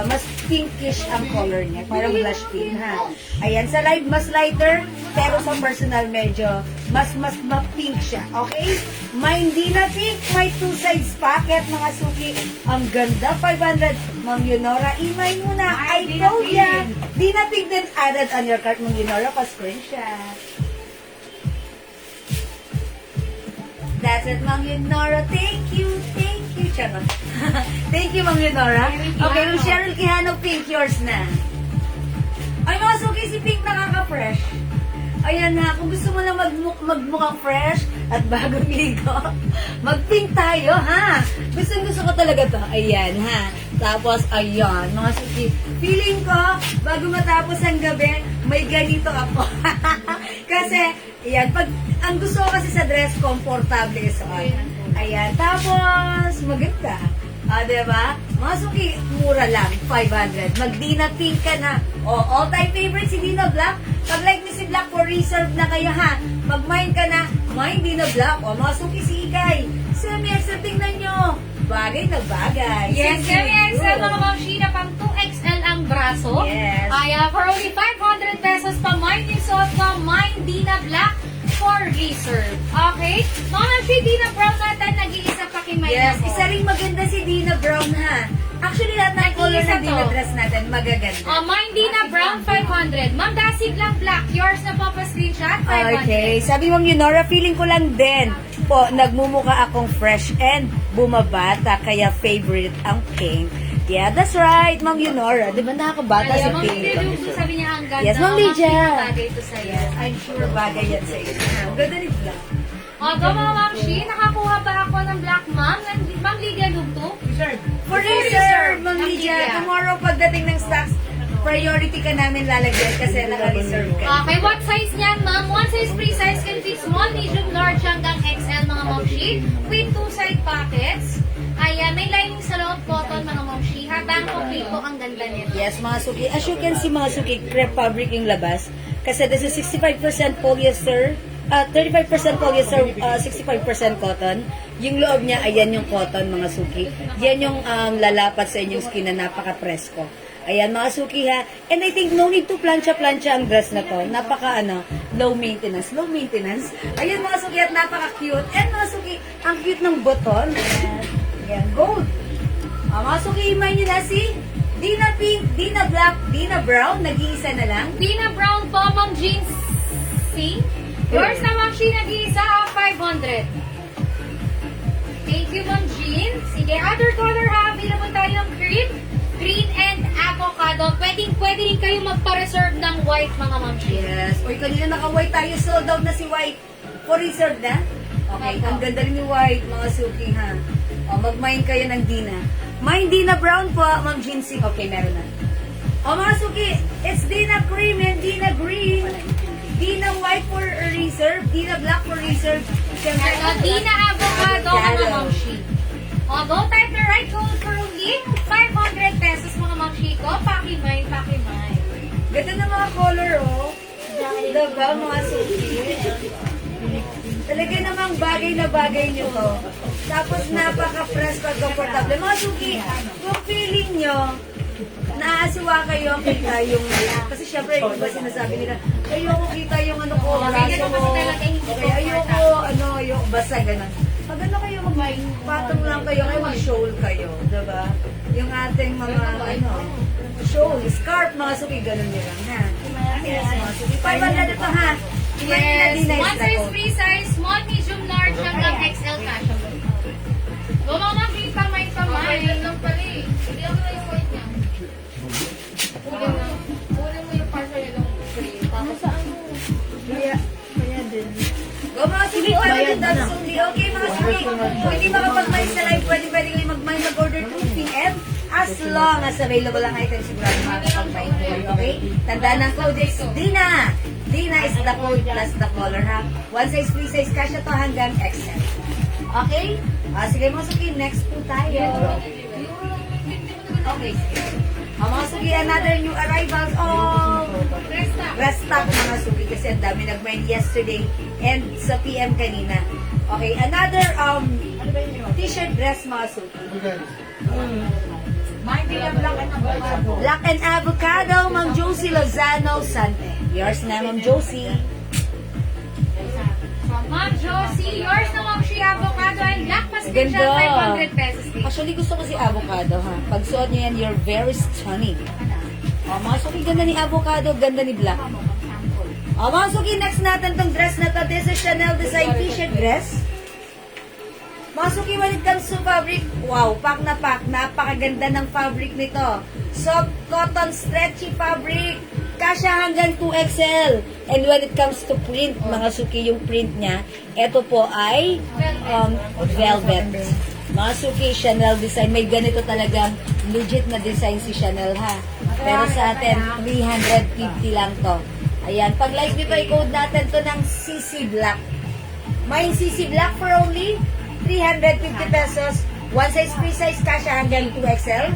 B: mas pinkish ang color niya. Parang blush pink, ha? Ayan, sa live, mas lighter, pero sa personal, medyo, mas ma-pink siya. Okay? Mine, Dina Pink, may two sides pocket, mga suki. Ang ganda, 500. Ma'am Leonora, imay mo na. I told ya. Dina Pink then added on your cart, Ma'am Leonora, pa-screenshot. That's it, Ma'am Leonora. Thank you. Charot. Thank you, Ma'am Leonora. Okay, yung Cheryl Quijano, Pink, yours na. Ay, mga suki, si Pink nakaka-fresh. Ayan na, kung gusto mo na magmukhang fresh at bagong ligo, mag-pink tayo, ha? Gusto ko talaga to. Ayan, ha? Tapos, ayan, mga suki. Feeling ko, bago matapos ang gabi, may ganito ako. Kasi, ayan, ang gusto ko kasi sa dress, komportable isuot. Ayan, tapos, maganda. Diba? Masuki, mura lang, 500. Mag-Dina Pink ka na. O, all-time favorite si Dina Black. Pag like ni si Black for reserve na kayo ha. Mag-mine ka na, mine Dina Black. O, Masuki si Ikay. Semi-XL, tingnan nyo. Bagay na bagay.
C: Yes, semi-XL mga mamshi na pang 2XL ang braso.
B: Yes.
C: Ay, for only 500 pesos pa, mine yung suot ko, mine Dina Black for reserve. Okay? Mga mamshi, Dina Brown natin, nag-iisa pa kimay
B: Yes,
C: na
B: isa ring maganda si Dina Brown ha. Actually, lahat ng color
C: Nag-iisa
B: ng Dina
C: to.
B: dress natin, magaganda.
C: Mine Dina Brown, 500. Ma'am Dasig lang black. Yours na po pa screenshot, 500.
B: Okay, sabi Ma'am Yunora, feeling ko lang din po, nagmumukha akong fresh and bumabata, kaya favorite ang pink. Yeah, that's right, Ma'am Yunora. Di ba nakakabata si
C: Kaya, Ma'am
B: pink?
C: Lydia, sabi niya ang ganda.
B: Yes, Ma'am Lydia.
C: Bagay ito sa'yo.
B: Yes, I'm sure bagay yan sa iyo. Ang ganda ni Black.
C: Go mga mamshi, nakakuha ba ako ng black ma'am? Ma'am Lydia Lugto?
E: Reserve.
B: For
C: reserve,
B: reserve, Ma'am
C: Ma'am
B: Lydia,
C: Lydia.
B: tomorrow pagdating ng stocks, priority ka namin lalagyan kasi naka-reserve ka.
C: Okay, what size niyan, ma'am? One size, free size can fit small, medium, large, hanggang XL, mga mamshi. With two side pockets. Ayan, may lining sa loob, cotton, mga mamshi. Habang complete po, ang ganda nito.
B: Yes, mga suki. As you can see, mga suki, crepe fabric yung labas. Kasi this is 65% polyester, 35% polyester, 65% cotton. Yung loob niya, ayan yung cotton, mga suki. Yan yung lalapat sa inyong skin na napaka-presko. Ayan, mga suki ha. And I think no need to plancha-plancha ang dress na to. Napaka, low maintenance. Low maintenance. Ayan, mga suki, at napaka-cute. And mga suki, ang cute ng button. Ayan, gold. Mga suki, imay nyo na si Dina Pink, Dina Black, Dina Brown. Nag-iisa na lang.
C: Dina Brown po, ma'am jeans. See? Yours na mamshi, nag-iisa, 500. Thank you, ma'am Jean. Sige, other color ha. Available tayo ng cream, green, and avocado. Pwede rin kayo magpa-reserve ng white, mga mamshi.
B: Yes. Uy, kanina naka-white tayo. Sold out na si white. For reserve na? Okay. Ang ganda rin ni white, mga suki ha. O, mag-mine kayo ng Dina. Mine Dina Brown po, Ma'am Jinsing. Okay, meron na. O, mga suki, it's Dina Cream and Dina Green. Dina White for reserve. Dina Black for reserve. Siyempre,
C: Ito, Dina avocado, mga mamshi. O, go type the right code for only 500 pesos, mga mamshi ko. Pakimay.
B: Ganda ng mga color, oh. Diba, mga suki? Talaga namang bagay na bagay nyo to. Tapos napaka-fresh pag comfortable. Mga suki, kung feeling nyo, naasiwa kayo kita yung, kasi syempre, iba sinasabi nila, ayoko kita yung ano ko, braso mo. Okay, ayoko, basta ganun. Pag ano kayo, patong lang kayo, mag-shawl kayo, diba? Yung ating mga, shawl, scarf, mga suki, ganun nyo lang, ha? Yes, mga suki. 500 ito, ha?
C: Yes, one size, free size, small, medium, large, hanggang XL cash. Go, mga mamshi, pamay.
A: lang pala eh. Hindi ako na yung white niya. Kunin mo yung partial yung cream. Tapos sa ano?
B: Go mga suki, order that's only. Okay mga suki, kung hindi makapag-mine sa live, pwede kayo mag-mine mag-order 2 p.m. As long as available ang items, sigurado makakapag-mine po kayo, okay? Tandaan ng code is Dina. Dina is the code plus the color, ha? One size, free size, kasya to hanggang XL. Okay? Sige mga suki, next po tayo. Okay, sige. Mga suki, another new arrivals. Restock mga suki kasi ang dami nag-mine yesterday and sa PM kanina. Okay, another t-shirt dress mga suki.
E: Mine Dina Black and avocado.
B: Black and avocado, Ma'am Josie Lozano Sante. Yours na, Ma'am Josie.
C: Ma'am Josie, yours na mamshi, avocado and black, mas din
B: Ganda.
C: siya, 500 pesos.
B: Actually, gusto ko si avocado, ha. Pag suot niyo yan, you're very stunning. Mga suki, ganda ni avocado, ganda ni black. Mga suki, next natin tong dress na to. This is Chanel Design t-shirt dress. Mga suki, when it comes to fabric, wow, pack na pack. Napakaganda ng fabric nito. Soft cotton stretchy fabric. Kasya hanggang 2XL. And when it comes to print, mga suki, yung print niya, ito po ay velvet. Mga suki, Chanel Design. May ganito talagang legit na design si Chanel, ha. Pero sa atin, 350 lang to. Ayan, pag like nito, i-code natin to ng CC Black. May CC Black for only 350 pesos. One size, free size, kasha hanggang 2XL.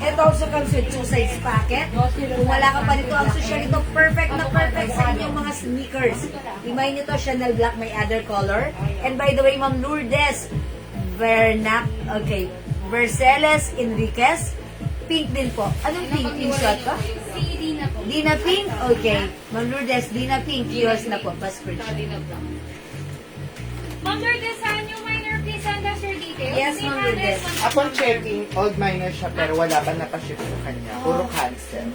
B: It also comes with 2-size packet. Kung wala ka pa nito, ang social nito, perfect na perfect sa inyong mga sneakers. Imay nito, Chanel Black, may other color. And by the way, Ma'am Lourdes, Verceles Enriquez, pink din po. Anong pink? Pink shot ko?
A: Si Dina po.
B: Dina Pink? Okay. Ma'am Lourdes, Dina Pink, yours na po. Pa-screenshot.
C: Ma'am Lourdes, saan yung minor, please send us your details.
B: Yes, Ma'am Lourdes.
D: Upon checking, old minor siya pero wala pa nakaship sa kanya. Puro cancel.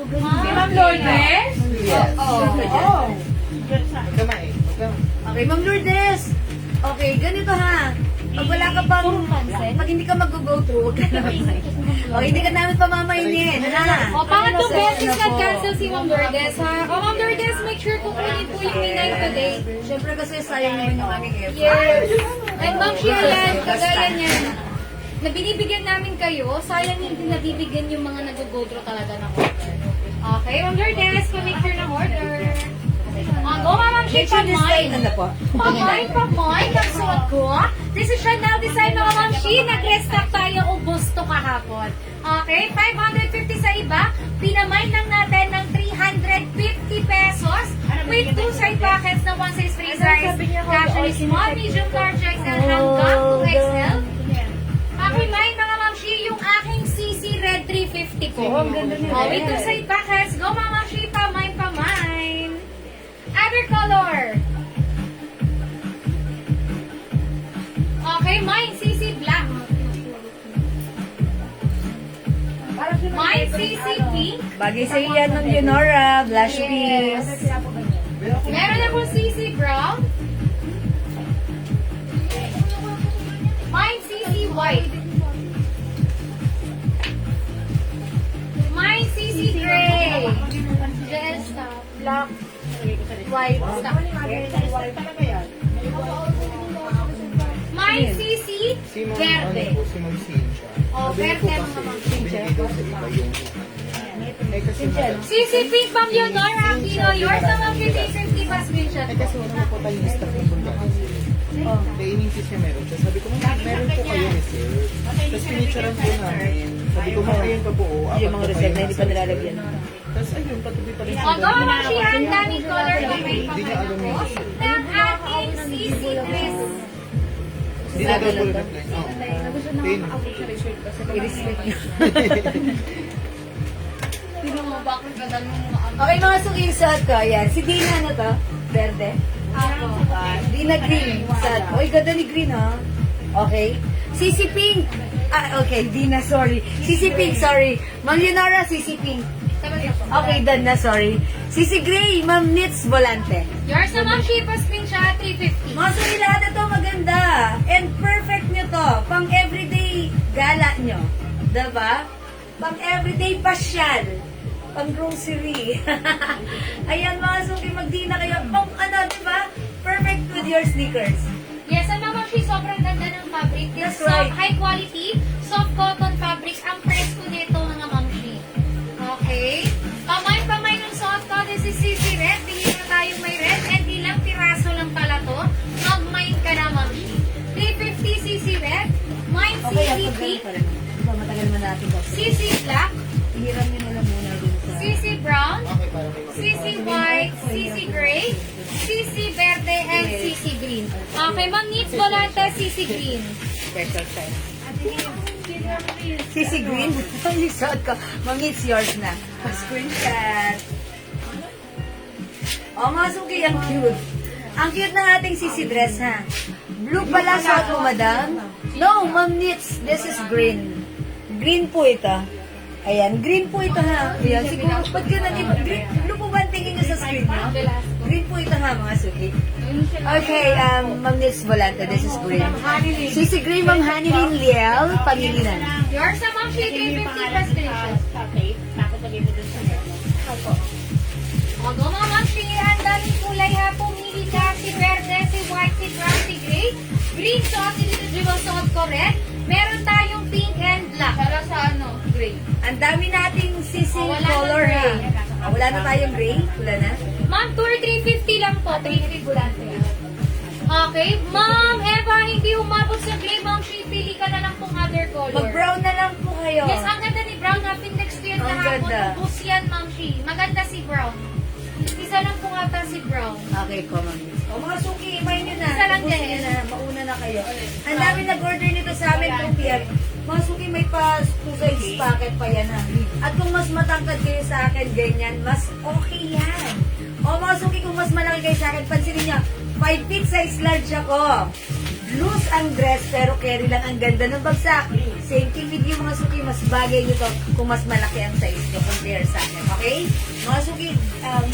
C: Si Ma'am Lourdes?
D: Yes.
E: Oh. Diyan sa...
D: Huwag ka main. Huwag ka.
B: Okay, Ma'am Lourdes. Okay, ganito ha. Pag wala ka pang, pag hindi ka mag-go through, huwag ka naman. Okay, hindi ka namin pamamainin. Ha?
C: O, pangatlong beses
B: Ano po?
C: nag-cancel si Ma'am Lourdes, ha? O, Ma'am Lourdes, make sure kukunin po yung Pinay today.
B: Siyempre kasi sayang naman yung aming effort.
C: Yes. And Ma'am Sheila, kagaya niyan, na binibigyan namin kayo, sayang hindi nabibigyan yung mga nag-go through talaga ng order. Okay, Ma'am Lourdes, make sure ng order. Go, Ma'am
B: Make
C: Sheila,
B: sure this time, ano po?
C: Pamoy, ang suot ko. This is Chanel design mga Ma'am She. Nag-restock tayo o gusto kahapon. Okay, 550 sa iba. Pinamay lang natin ng 350 pesos with 2 side pockets na 1 size free size. Casually small, medium, large XL hanggang 2XL. Pakimay mga Ma'am She yung aking CC Red 350 ko. With 2 side pockets. Go Ma'am She, pamay. Other color. Okay, mine CC Black. Mine CC Pink.
B: Bagay sa iyo yan, Ma'am Leonora. Blush piece.
C: Meron akong CC Brown. Mine CC White. Mine CC Gray. Just black. White.
E: Talaga yan.
C: Mine CC
D: Si Ma'am,
C: Verde.
D: ano po, si Ma'am Cynthia.
C: Oh,
D: Sabi niya
C: verde
D: po
C: mga
D: kasi,
C: Ma'am
D: binigay daw sa iba yung... Eh kasi madam,
C: CC Pink, Ma'am Leonora Aquino. Yours na Ma'am 50 pa screenshot.
D: eh kasi wala po tayong stock ng bulgaris. Kaya ininsis niya meron siya. Sabi ko, ma'am, meron po kayo reserve. Tapos pinicturean po namin. Sabi ko, ma'am, ayun pa po.
B: Yung mga reserve na hindi pa nilalagyan.
D: Tapos ayun, patuloy pa rin
C: O, go Ma'am Sheila. Ang daming color na may
D: Hindi niya alam
C: pamay
D: yun.
C: ko. Ng ating CC Chris.
D: Hindi na daw po reply. Oo. Ayun.
B: I-respect nyo.
A: Sino mo, bakit ganda nung mga
B: Okay, mga suking suot ko. Ayan. Si Dina, ano to? Verde.
A: ako?
B: Dina Green. Suot ko. Uy, ganda ni Green, ha? Okay. Sisi Pink. Okay. Dina, sorry. Sisi Pink, sorry. Ma'am Leonora, Sisi Pink. Okay, done na, sorry. Sisi Gray, Ma'am Nits Volante.
C: Yours na Ma'am Sheila screenshot 350.
B: Mga suki lahat ito maganda. And perfect nyo to. Pang everyday gala nyo. Diba? Pang everyday pasyal. Pang grocery. Ayan mga suki, magdi na kayo. Pang ano, diba? Perfect with your sneakers.
C: Yes, and Ma'am Sheila, sobrang ganda ng fabric. This
B: That's right.
C: high quality, soft cotton fabric. Ang presko nito mga Ma'am Sheila. Okay? Pamay ng suot ko. This is CC Red. Bigyan na tayong may red. And ilang piraso lang pala to. Mag-mine ka na Ma'am Sheila. 350 CC Red. Mine CC Pink.
B: Diba, matagal man natin kasi.
C: CC Black.
B: Hiram nyo na lang muna dun sa...
C: CC Brown.
D: Okay, para may
C: CC White, CC Gray, CC Verde, and CC Green. Okay, Ma'am Needs Volante, CC Green.
B: Special size. Sisi Green, yung suot ko. Ma'am, it's yours na. Screenshot. Oh, mga suki, ang cute. Ang cute ng ating sisi dress, ha? Blue pala suot mo, madam? No, Ma'am Nits, this is green. Green po ito. Ayan, green po ito, ha? Ayan, siguro, ba't ganun? Green, blue po ba ang tingin nyo sa screen nyo? Green po ito, ha, mga suki. Okay, Ma'am Nits Volante, this is green. Sisi Green, Ma'am Hanilyn Liel, Pangilinan.
C: Yours na Ma'am Sheila, 350 plus finish.
E: Okay. Takot lagay mo dun sa meron.
C: O, go mga Ma'am Sheila, ang daming kulay ha. Pumili ka, si Verde, si White, si Brown, si Gray. Green suot, si Little Jewel suot ko red. Meron tayong pink and black.
A: Para sa ano? Gray.
B: Ang dami nating sisi
C: Oh, wala
B: color,
C: na
B: ha?
C: gray.
B: Wala na tayong gray? Wala na?
C: Ma'am, tour 350 lang po. 350 lang. Okay, Ma'am Eva, hindi umabot sa gray, Ma'am Shi, pili ka na lang kung other color.
B: Mag-brown na lang po kayo.
C: Yes, ang ganda ni Brown. Napin next to yan
B: Ang
C: kahapon.
B: ganda.
C: Ubus yan, Ma'am Shi. Maganda si Brown. Isa lang po ata si Brown.
B: Okay ko, ma'am. O mga suki, imayin nyo na.
C: Isa lang
B: Ubusin
C: din.
B: nyo na. Mauna na kayo. Ang dami nag-order nito sa amin, 2 p.m. Mga suki, may pa 2 size packet pa yan ha. At kung mas matangkad kayo sa akin, ganyan, mas okay yan. O mga suki, kung mas malaki kayo sa akin, pansinin nyo, 5 feet size large ako. Loose ang dress, pero carry lang ang ganda ng bagsak. Same thing with you, mga suki, mas bagay nyo to kung mas malaki ang size nyo compare sa akin. Okay? Mga suki,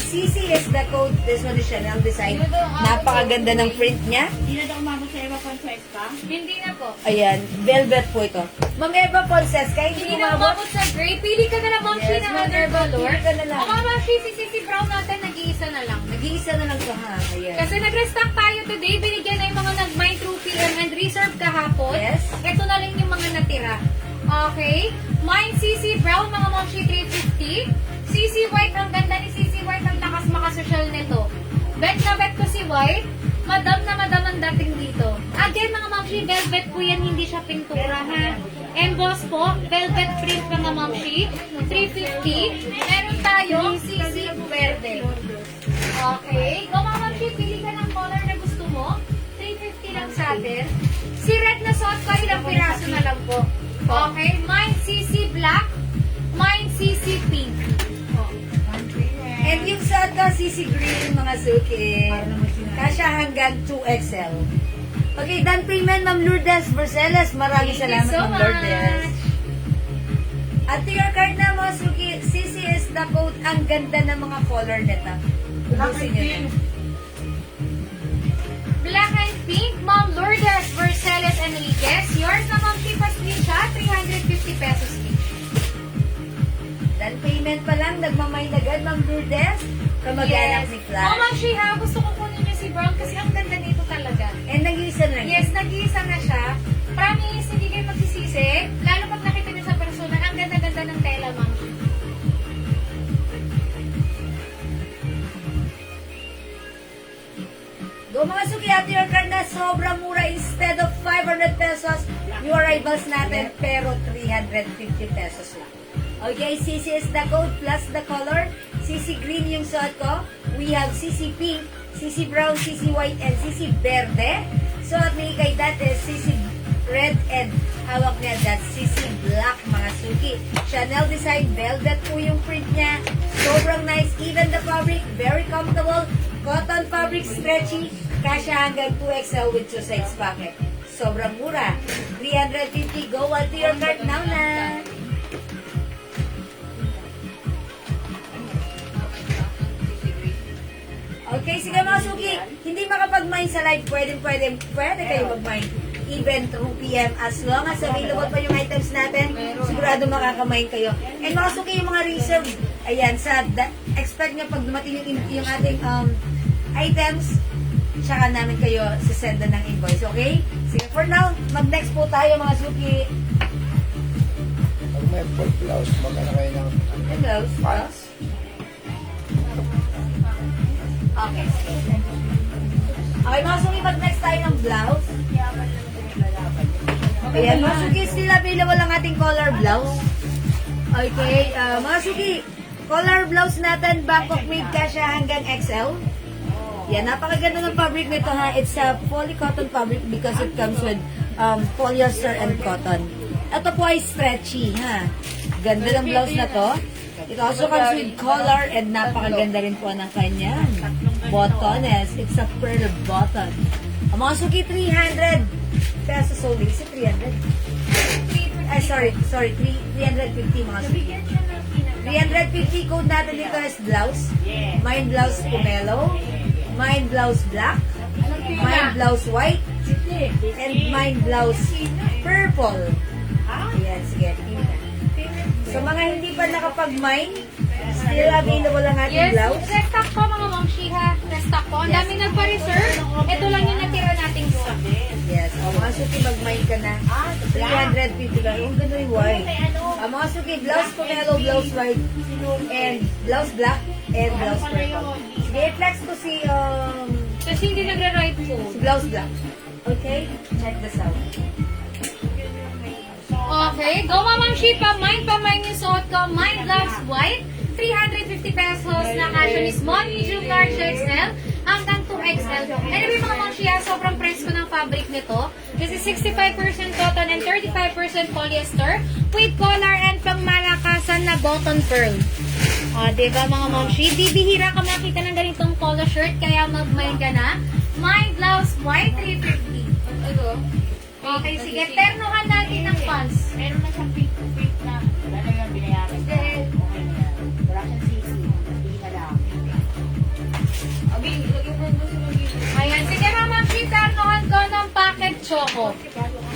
B: CC is the code. This one is Chanel design. Napakaganda ng print niya.
E: Hindi na daw umabot sa iba pang size ka?
C: Hindi na po.
B: Ayan, velvet po ito. Ma'am Eva Ponces, kahit
C: Hindi
B: hindi
C: na
B: umabot.
C: umabot sa gray. Pili ka na lang, Ma'am Shi,
B: Yes,
C: na
B: Ma'am
C: other
B: Eva,
C: color.
B: pili ka na lang.
C: O Ma'am Shi, si Brown natin, nag-iisa na lang.
B: Nag-iisa na lang ito ha. Ayan.
C: Kasi nag-restock tayo today. Binigyan na yung mga nag-mine through PM and reserve kahapon.
B: Yes.
C: Ito na lang yung mga natira. Okay. Mine CC Brown, mga Ma'am Shi, 350. CC White, ang ganda ni CC White. Ang lakas makasosyal nito. Bet na bet ko si White. Madam na madam ang dating dito. Again, mga Ma'am Shi, velvet po yan. Hindi siya pintura, ha. Emboss po. Velvet print, mga Ma'am Shi. 350. Meron tayo CC Verde. Okay. Kung mga Ma'am Shi, pili ka ng color na gusto mo. 350 lang sa atin. Si red na suot ko, ilang piraso na lang po. Okay. Mine CC Black. Mine CC Pink.
B: And yung sa ito, CC Green, mga suki. Kasya hanggang 2XL. Okay, done payment, Ma'am Lourdes Verceles. Maraming
C: Thank you
B: salamat,
C: so
B: Ma'am Lourdes.
C: much.
B: At to your card na, mga suki, CC is the code. Ang ganda ng mga color nito. Ubusin nyo na.
C: Black and Pink, Ma'am Lourdes Verceles Enriquez. Yours na Ma'am Shi, pa-screenshot, 350 pesos each.
B: Done payment pa lang, nagmamay agad, Ma'am Lourdes. Kamag-anak ni
C: Oh,
B: Flash.
C: Ma'am Shi, ha, gusto ko kunin niyo si Brown kasi ang ganda nito talaga.
B: And nag-iisa na lang.
C: Yes, nag-iisa na siya. Promise, hindi kayo magsisisi. Lalo pag nakita niyo sa personal, ang ganda-ganda ng tela, Ma'am Shi.
B: Go mga suki, at your card na sobrang mura. Instead of 500 pesos, yung arrivals natin, pero 350 pesos lang. Okay, CC is the code plus the color. CC green yung suot ko. We have CC pink, CC brown, CC white, and CC verde. So at may kay that is CC red and hawak niya that's CC black, mga suki. Chanel design, velvet po yung print niya. Sobrang nice. Even the fabric, very comfortable. Cotton fabric, stretchy. Kasya hanggang 2XL with 2 size packet. Sobrang mura. 350. Go on to your cart now na. Okay, sige mga suki. Hindi makapag-mine sa live. Pwede kayo mag-mine. Even through PM. As long as available pa yung items natin, sigurado makaka-mine kayo. And mga suki, yung mga reserve, ayan, expect nyo pag dumating yung ating items, tsaka namin kayo sisenda ng invoice, okay? Sige, for now, mag-next po tayo mga suki.
F: Pag may full blouse, magkano kayo ng
B: And blouse.
F: pants?
B: Okay, sige. Okay, mga suki, mag-next tayo ng blouse. Ayan, mga suki, still available ang ating color blouse. Okay, mga suki, color blouse natin, Bangkok made kasya hanggang XL. Yan, napakaganda ng fabric nito ha. It's a poly-cotton fabric because it comes with polyester and cotton. Ito po ay stretchy ha. Ganda ng blouse na to. It also comes with collar and napakaganda rin po ng kanyang button. It's a pearl button. Ang mga suki, 300 pesos only. Is it 300? Ay, sorry. 350 mga suki. 350 code natin dito is blouse. Mine blouse pomelo. Mine blouse black. Mine blouse white. And mine blouse purple. Ayan, sige. So, mga hindi pa nakapag-mine, still available ang ating
C: Yes,
B: blouse.
C: restock po mga Ma'am Shi, ha. Restock po. Ang
B: Yes.
C: dami nagpa-reserve. Ito lang yung natira nating stock.
B: Yes. O, mga suki, mag-mine ka na. 350 ka. Yung ganda yung white. Mga suki, blouse pomelo, blouse white, and blouse black, and blouse purple. Sige, i-flex ko si
C: kasi hindi nagra-right po.
B: Blouse black. Okay? Check this out.
C: Okay, go Ma'am Shi, pamain yung suot ko. Mine loves white. 350 pesos na kasya ni small, medium, large, XL hanggang 2XL. Anyway mga Ma'am Shi, sobrang presko ng fabric nito. Kasi 65% cotton and 35% polyester with collar and pangmalakasan na button pearl. Diba mga Ma'am Shi? Di bihira ka makita ng ganitong polo shirt kaya mag-mine ka na. Mine blouse white, 350. Okay, sige. Ternohan natin ng pants.
E: Meron na siyang pink na. Wala na yung binayaran. Okay na yan. Wala siyang sisi. Hindi na lang.
C: Ayan, sige Ma'am Shi, ternohan ko ng packet choco.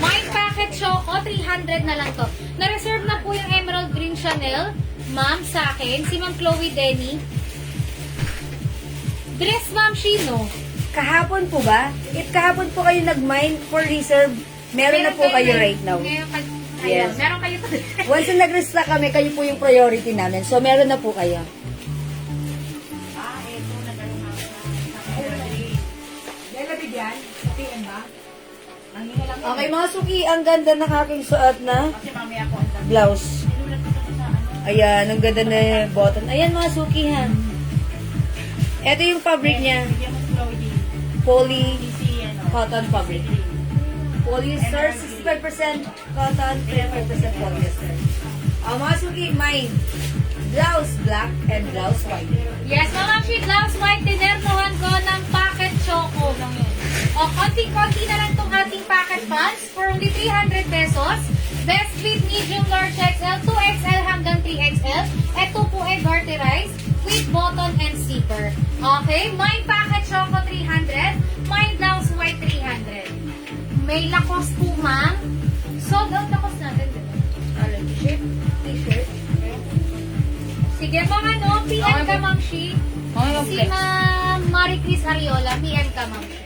C: Mine packet choco, 300 na lang to. Na-reserve na po yung emerald green Chanel. Ma'am, sa akin. Si Ma'am Chloe Denny. Dress Ma'am Shi, no?
B: Kahapon po ba? Kahapon po kayo nag-mine for reserve. Meron na po kayo right now.
C: Yes.
B: Yes.
C: Meron kayo.
B: Once na nag-restock kami, kayo po yung priority namin. So, meron na po kayo.
E: Ito na ganun nga.
B: Okay, mga suki, ang ganda ng aking suot na
E: Kasi mamaya ko ang dami.
B: blouse.
E: Sinulat ko sa ano.
B: Ayan, ang ganda na button. Ayan, mga suki, ha. Ito yung fabric niya.
E: Bigyan mo si Chloe D.
B: Poly
E: Si ano.
B: cotton fabric. Polyester, 65% cotton, 35% polyester. Mga suki, mine. Blouse black and blouse white.
C: Yes, Ma'am Shi, blouse white, tinernohan ko ng packet choco. O, konti-konti na lang itong ating packet pants for only 300 pesos. Best fit, medium, large XL, 2XL hanggang 3XL. Ito po ay garterized with button and zipper. Okay, my packet choco 300, my blouse white 300. May lakos po, ma'am. Sold out lakos natin, di ba?
B: T-shirt. T-shirt.
C: Sige, mga no, PM ka, Ma'am Shi. Si Ma'am Marie Chris Ariola, PM ka, Ma'am Shi.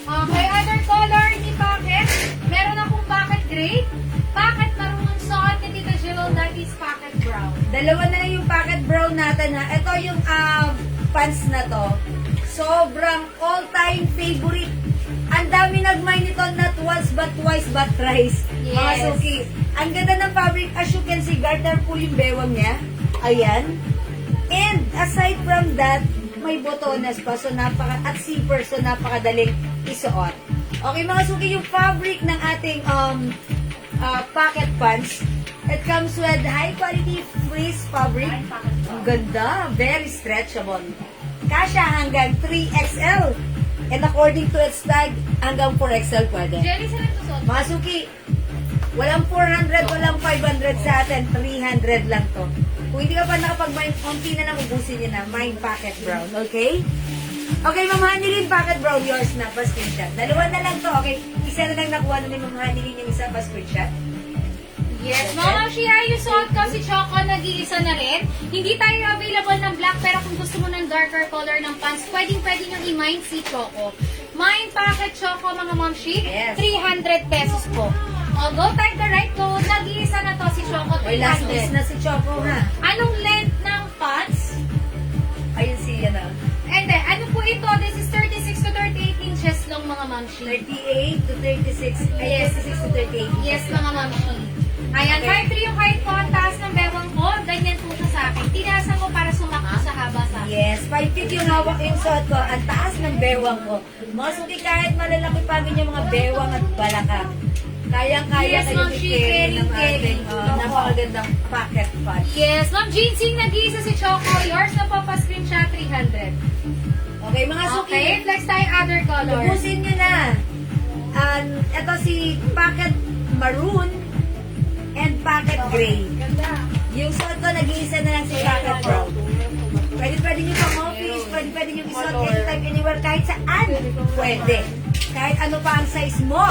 C: Okay, other color ni Packet. Meron akong Packet Gray. Packet Maroon, suot ni Tita Jewel, that is Packet Brown.
B: Dalawa na lang yung packet brown natin, ha. Ito yung pants na to. Sobrang all-time favorite. Ang dami nag-mine nito, not once but twice but thrice. Mga
C: Yes.
B: suki. Ang ganda ng fabric. As you can see, garter po yung bewang niya. Ayan. And aside from that, may botones pa. So at zipper. So napakadaling isuot. Okay mga suki, yung fabric ng ating pocket pants. It comes with high quality frizz fabric. Ang ganda. Very stretchable. Kasya hanggang 3XL. And according to its tag, hanggang 4XL pwede.
C: Jelly, saan ito suot?
B: Mga suki, walang 400, walang 500 sa atin. 300 lang to. Kung hindi ka pa nakapag-mine, konti na lang ubusin niyo na. Mine Packet Brown, okay? Okay, Ma'am Hanilin, Packet Brown, yours na. Pa-screenshot. Dalawa na lang to, okay? Isa na lang nakuha na ni Ma'am Hanilin yung isa pa-screenshot.
C: Yes, Ma'am Shi, yung suot ko si Choco, nag-iisa na rin. Hindi tayo available ng black, pero kung gusto mo ng darker color ng pants, pwedeng-pwede nyo i-mine si Choco. Mine Packet Choco, mga Ma'am Shi,
B: Yes.
C: 300 pesos po. O, go type the right code. Nag-iisa na to si Choco,
B: Or last
C: 300.
B: piece na si Choco, ha?
C: Anong length ng pants?
B: Ayun siya na.
C: And then, ano po ito? This is 36 to 38 inches long, mga Ma'am Shi.
B: 38 to 36. Ay, 36 to 38.
C: Yes, mga Ma'am Shi. Ayan, kahit 3 yung height ko, ang taas ng bewang ko, ganyan po siya sa akin. Tinasan ko para sumakto sa haba sa akin.
B: Yes, 5 feet yung hawak yung suot ko. Ang taas ng bewang ko. Mga suki, kahit malalaki pa rin yung mga bewang at balakang. Kayang-kaya
C: Yes,
B: kayo
C: Ma'am, she
B: i-carry ng
C: carry.
B: ating napakagandang pocket punch.
C: Yes, Ma'am Jinsing, nag-iisa si Choco. Yours na po pa-screenshot, 300.
B: Okay, mga suki.
C: Okay, flex tayo other colors.
B: Ubusin nyo na. Ito si Pocket Maroon and Pocket Gray. Yung suot ko, nag-iisa na lang si Pocket Brown. Pwede nyo pang office, pwede nyo isuot anytime, anywhere, kahit saan. Pwede. Kahit ano pa ang size mo,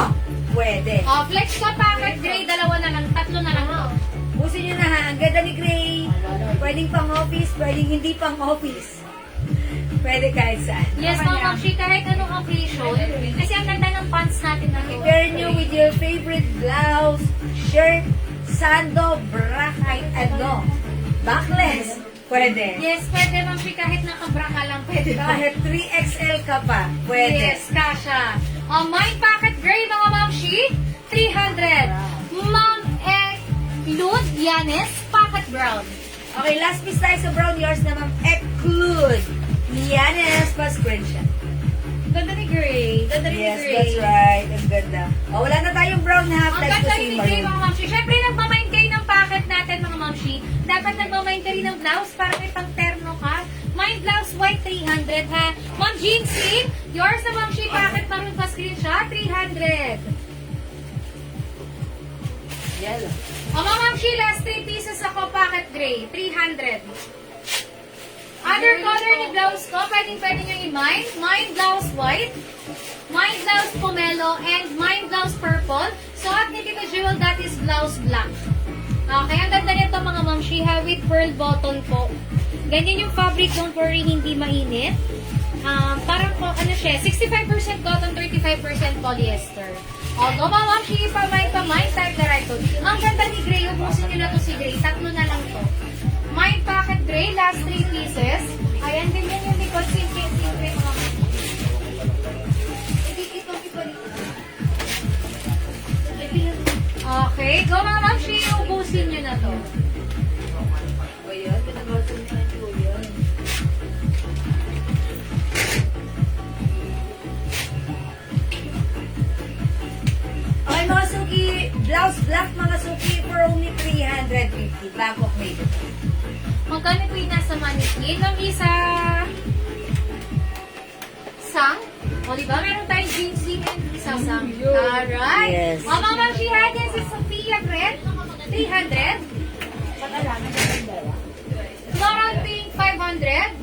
B: pwede.
C: Flex ko, packet gray, 2 na lang, 3 na lang.
B: Ubusin nyo na ha. Ang ganda ni Gray. Pwedeng pang office, pwedeng hindi pang office. Pwede kahit saan.
C: Yes, Ma'am Shi, kahit anong occasion. Kasi ang ganda ng pants natin na
B: Pair nyo with your favorite blouse, shirt, sando, bra, kahit ano. Backless, Pwede.
C: Yes, pwede Ma'am Shi, kahit nakabra ka lang, pwede.
B: Kahit 3XL ka pa, pwede.
C: Yes, kasha. Mine Pocket Gray, mga Ma'am Shi, 300. Ma'am Lud Yanis, Pocket Brown.
B: Okay, last piece tayo sa brown. Yours na, Ma'am Eclude. Yanis, pa-screenshot.
C: Ganda ni Gray. Ganda ni
B: Yes,
C: Gray.
B: that's right. Ang ganda. O, wala na tayong brown na half.
C: Ang
B: Let's
C: ganda
B: go
C: ni
B: see
C: Gray,
B: maroon.
C: mga Ma'am Shi. Siyempre, nagmamind kayo ng pocket natin, mga Ma'am Shi. Dapat nagmamind ka rin ng blouse para may pang-terno ka. Mind blouse, white, 300, ha? Ma'am Jean Sim, yours na Ma'am Shi, pocket maroon pa screenshot, 300.
B: Yellow.
C: Mga Ma'am Shi, last 3 pieces ako, pocket gray, 300. Other color ni blouse ko, pwedeng nyo i-mine. Mine blouse white, mine blouse pomelo, and mine blouse purple. So, at ni Tito Jewel, that is blouse black. Okay, ang ganda nito mga Ma'am Shi, ha, with pearl button po. Ganyan yung fabric, don't worry, hindi mainit. Parang po, ano siya, 65% cotton, 35% polyester. Although, mga Ma'am Shi, pa-mine, type na right to. Ang ganda ni Gray, ubusin nyo na to si Gray. Tatlo na lang to. Mine Pocket Gray, last 3 pieces. Ayan, ganyan yung likod, simple, mga Ma'am Shi. Ito. Okay, go mga Ma'am Shi, ubusin nyo na to.
B: O yun, pinagawasan mo na po yun. Okay mga suki, blouse black mga suki for only 350. Bangkok made.
C: Magkano po yung nasa mannequin? Ang isa... Sang? O diba? Meron tayong jeans and isa sang. Alright.
B: Yes.
C: Mama Ma'am Shi, yan si Sophia Brent. 300. Floral pink, 500.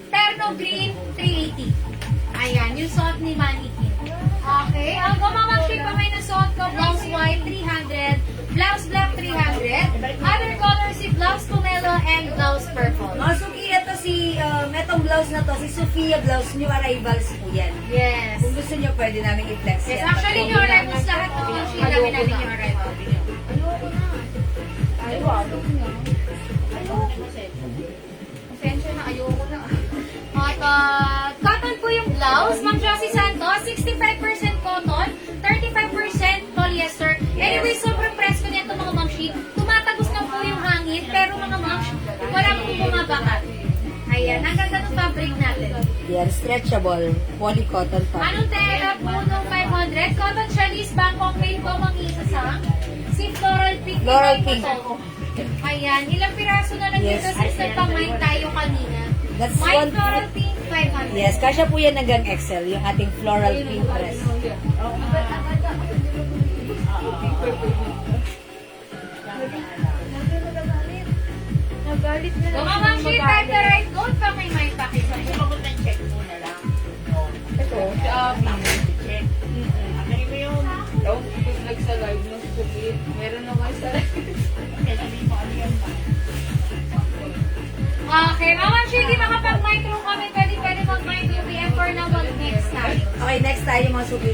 C: Terno green, 380. Ayan, yung suot ni mannequin. Okay. Ang Mama Ma'am Shi pa may nasuot ko. Blouse white, 300. Blouse black, 300. Other colors, si blouse pomelo and blouse purple.
B: Mga suki, ito etong blouse na to, si Sophia blouse, new arrivals po yan.
C: Yes.
B: Kung gusto nyo, pwede namin i-flex
C: Yes,
B: yan.
C: actually, yung arrivals lahat ng mga Shi, namin yung arrival. Ayoko na. Pasensya na, ayoko na. At cotton po yung blouse. Ma'am Josie Santos, 65% cotton, 35% polyester. Anyway, sobrang presko nito mga Ma'am Shi. Tumatagos na po yung hangin, pero mga Ma'am Shi, wala po bumabakat. Ayan, ang ganda ng fabric natin.
B: Yan, stretchable, poly cotton fabric.
C: Anong tela po nung 500? Cotton Chinese Bangkok mail po mang-isa sang. Si Floral Pink.
B: Floral
C: ito
B: Pink.
C: po. Ayan, ilang piraso na lang
B: Yes.
C: dito since nagpamine tayo kanina.
B: That's
C: White
B: one.
C: Floral Pink, 500.
B: Yes, kasya po yan hanggang XL, yung ating floral pink dress.
A: Nagalit na
C: So, Ma'am Shi, type the right code pa may mind package.
E: Sumagot ng check muna lang.
A: Ito, si Abby.
E: Check. Ano mo yung...
A: Daw, nag sa live na si Sophie. Meron naman sa live.
E: Okay, sabihin mo ano yan ba?
C: Okay, Ma'am Shi, di makapag-mind through kami. Pwede mag-mind yung PM for now. Next time.
B: Okay, next tayo mga suki.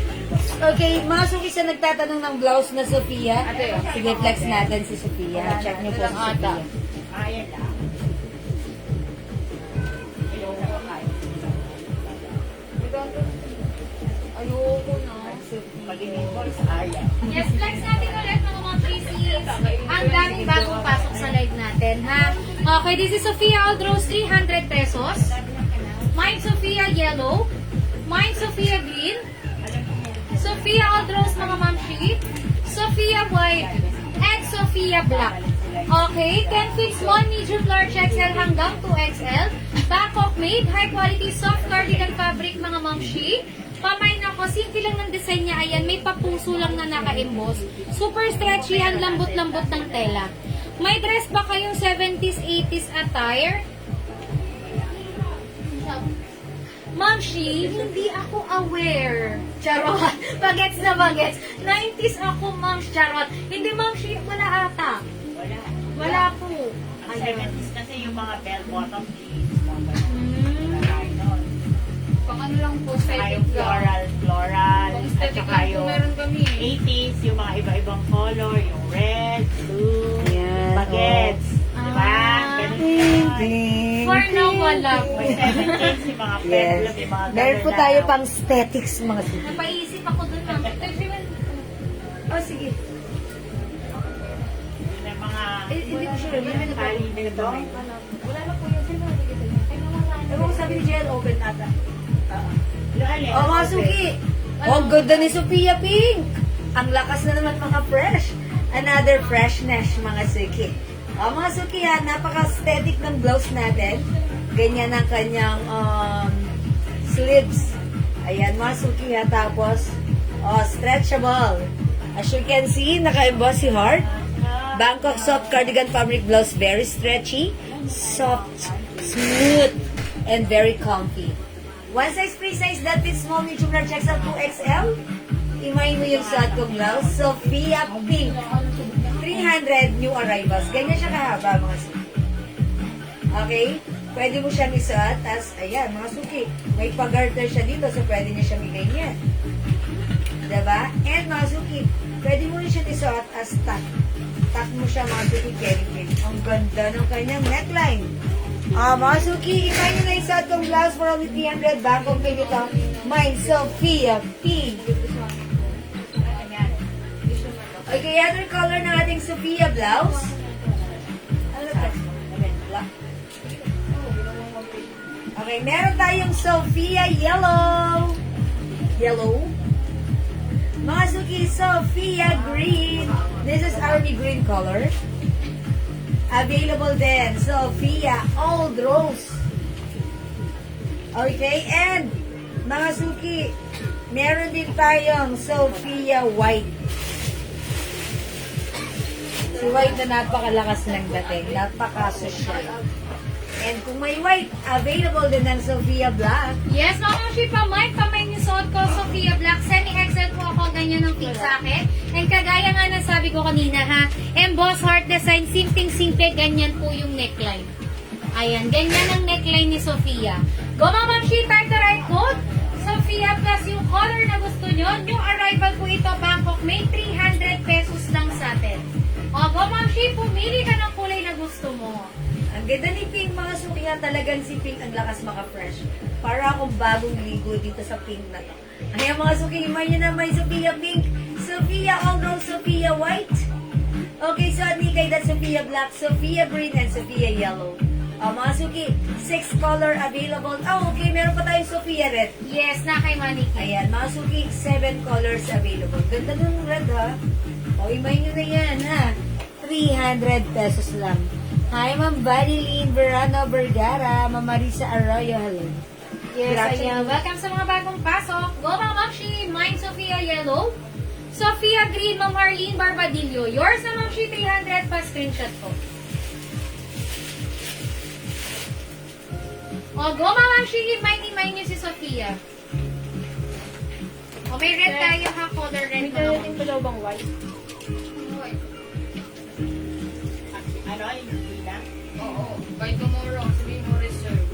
B: Okay, mga suki sa nagtatanong ng blouse na Sophia. Sige, flex natin si Sophia. Check niyo po si Sophia.
E: Ayan lang. Ayoko na kayo.
A: Ayoko na.
E: Pag-invoice, ayaw.
C: Yes, flex natin ulit mga Ma'am Shi. Ang daming bagong pasok sa live natin, ha? Okay, this is Sophia Aldros, 300 pesos. Mine Sophia Yellow. Mine Sophia Green. Sophia Aldros, mga Ma'am Shi. Sophia White. And Sophia Black. Okay, 10 feet small, medium, large XL hanggang 2XL. Bangkok made, high quality, soft cardigan fabric, mga Ma'am Shi. Pamain ako, simple lang ng design niya. Ayan, may papuso lang na naka-emboss. Super stretchy, ang lambot-lambot ng tela. May dress ba kayong 70s, 80s attire? Ma'am Shi, hindi ako aware. Charot. Bagets na bagets. 90s ako, Ma'am. Charot. Hindi, Ma'am Shi, wala ata.
E: Wala.
C: Wala po.
E: Ang 70s kasi yung mga bell-bottom jeans. Wala nun.
A: Pang ano lang po,
E: Saka yung
A: aesthetic lang.
E: floral.
A: Pang
E: At
A: aesthetic
E: saka
A: lang po
E: yung
A: meron kami.
E: 80s, yung mga iba-ibang color, yung red, blue,
B: Yan,
E: bagets. Diba?
C: Ah.
E: Ganun siya.
B: Cling,
C: For now, wala po.
E: May 7 kids, yung mga pet
B: Yes.
E: club, yung mga
B: Meron po
E: gano'n
B: tayo
E: na-
B: pang aesthetics, mga suki.
C: Napaisip ako dun lang.
B: Oh, sige.
E: May mga
B: Hindi ko sure. Hindi ko
E: tali dito.
A: Wala na po yun. Sino nakikita niyo? Ay, nawala na.
B: Ewan ko sabi ni Jen, open ata.
E: Yung alin?
B: Oh, mga suki. Oh, ganda ni Sophia Pink. Ang lakas na naman mga fresh. Another freshness, mga suki. Oh, mga suki ha, napaka-aesthetic ng blouse natin. Ganyan ang kanyang sleeves. Ayan, mga suki ha. Tapos, stretchable. As you can see, naka-emboss si heart. Bangkok soft cardigan fabric blouse, very stretchy, soft, smooth, and very comfy. One size, free size, that fits small, medium, large, XL, 2XL. Imay mo yung suot kong blouse. Sophia Pink. 300 new arrivals. Ganyan siya kahaba, mga suki. Okay? Pwede mo siyang isuot. Tapos, ayan, mga suki. May pag-garter siya dito, so pwede niya siya ganyan. Diba? And mga suki, pwede mo rin siya isuot as tuck. Tuck mo siya, mga suki, carry. Ang ganda ng kanyang neckline. Mga suki, imay nyo na isuot kong blouse for only 300. Bangkok kayo ito. Mine, Sophia Pink. Okay, other color ng ating Sophia blouse. Ano ba? Black. Okay, meron tayong Sophia yellow. Yellow. Mga suki, Sophia green. This is army green color. Available din, Sophia old rose. Okay, and mga suki, meron din tayong Sophia white. Si white na napakalakas ng dating, napaka-social. And kung may white, available din ng Sophia black.
C: Yes, mga moshi, pamay yung suot ko, Sophia Black. Semi-XL po ako, ganyan ang fit sa akin. And kagaya nga ng sabi ko kanina ha, emboss heart design, simpleng-simple, ganyan po yung neckline. Ayan, ganyan ang neckline ni Sophia. Go mga moshi, time to right code. Sophia plus yung color na gusto nyo. Yung arrival po ito, Bangkok, may 300 pesos lang sa atin. O, go moshi, pumili ka ng kulay na gusto mo.
B: Ang ganda ni Pink, mga suki nga talagang si Pink ang lakas maka-fresh. Para akong bagong ligo dito sa Pink na to. Ayan mga suki, imay nyo na may Sophia Pink, Sophia all rose, Sophia white. Okay, so ni kay that Sophia black, Sophia green, and Sophia yellow. Mga suki, 6 color available. Okay, meron pa tayong Sophia red.
C: Yes, na kay Maniki.
B: Ayan, mga suki, 7 colors available. Ganda ng red ha. Imay nyo na yan ha. 300 pesos lang. Hi, Ma'am Badilyn Verano Vergara, Ma'am Marisa Arroyo, hello.
C: Yes,
B: Grabe.
C: ayan. Welcome sa mga bagong pasok. Go, Ma'am Mamshi. Mine, Sophia Yellow. Sophia Green, Ma'am Harleen Barbadillo. Yours na, Mamshi, 300 pa. Screenshot ko. O, go, Ma'am Mamshi. Mine niyo si Sophia. O, may red tayo ha. Color red.
A: May darating pa daw bang white?
E: Ano, yung pila?
A: Oo. By tomorrow, sabihin mo reserve.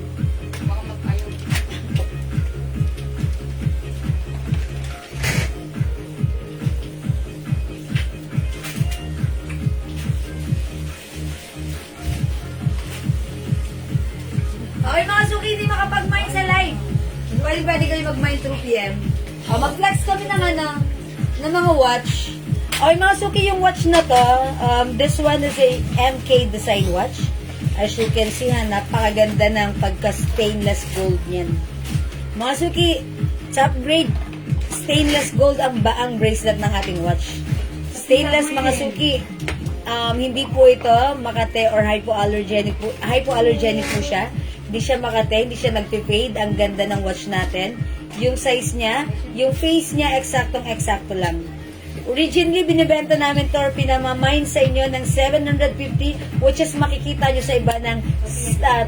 A: Baka mag-ayaw.
B: Okay mga suki, hindi makapag-mine sa live. Pwede kayo mag-mine through PM. Mag-flex kami ng mga watch. Okay mga suki, yung watch na to, this one is a MK design watch. As you can see ha, napakaganda ng pagka-stainless gold niyan. Mga suki, top grade, stainless gold ang baang bracelet ng ating watch. Stainless mga suki, hindi po ito makate or hypoallergenic po siya. Hindi siya makate, hindi siya nagpe-fade. Ang ganda ng watch natin. Yung size niya, yung face niya, eksaktong-eksakto lang. Originally, binibenta namin to or pinamamine sa inyo ng 750, which is makikita nyo sa iba ng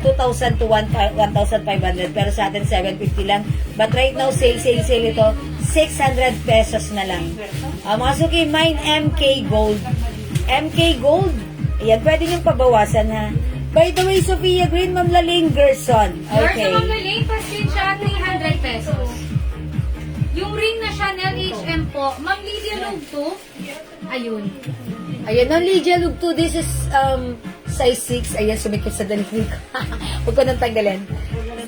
B: 2,000 to 1,500. Pero sa atin, 750 lang. But right now, sale ito, 600 pesos na lang. Mga suki, mine MK Gold. MK Gold, ayan, pwede nyo pabawasan ha. By the way, Sophia Green, Ma'am Laling Gerson.
C: Yours
B: Okay.
C: na, Ma'am Lane. Pa screenshot, 300 pesos. Yung ring na Chanel HM po, Ma'am Lydia Lugto. Ayun.
B: Ayan, no, Lydia Lugto, this is size 6. Ayan, sumikip sa daliri ko. Huwag ko nang tanggalin.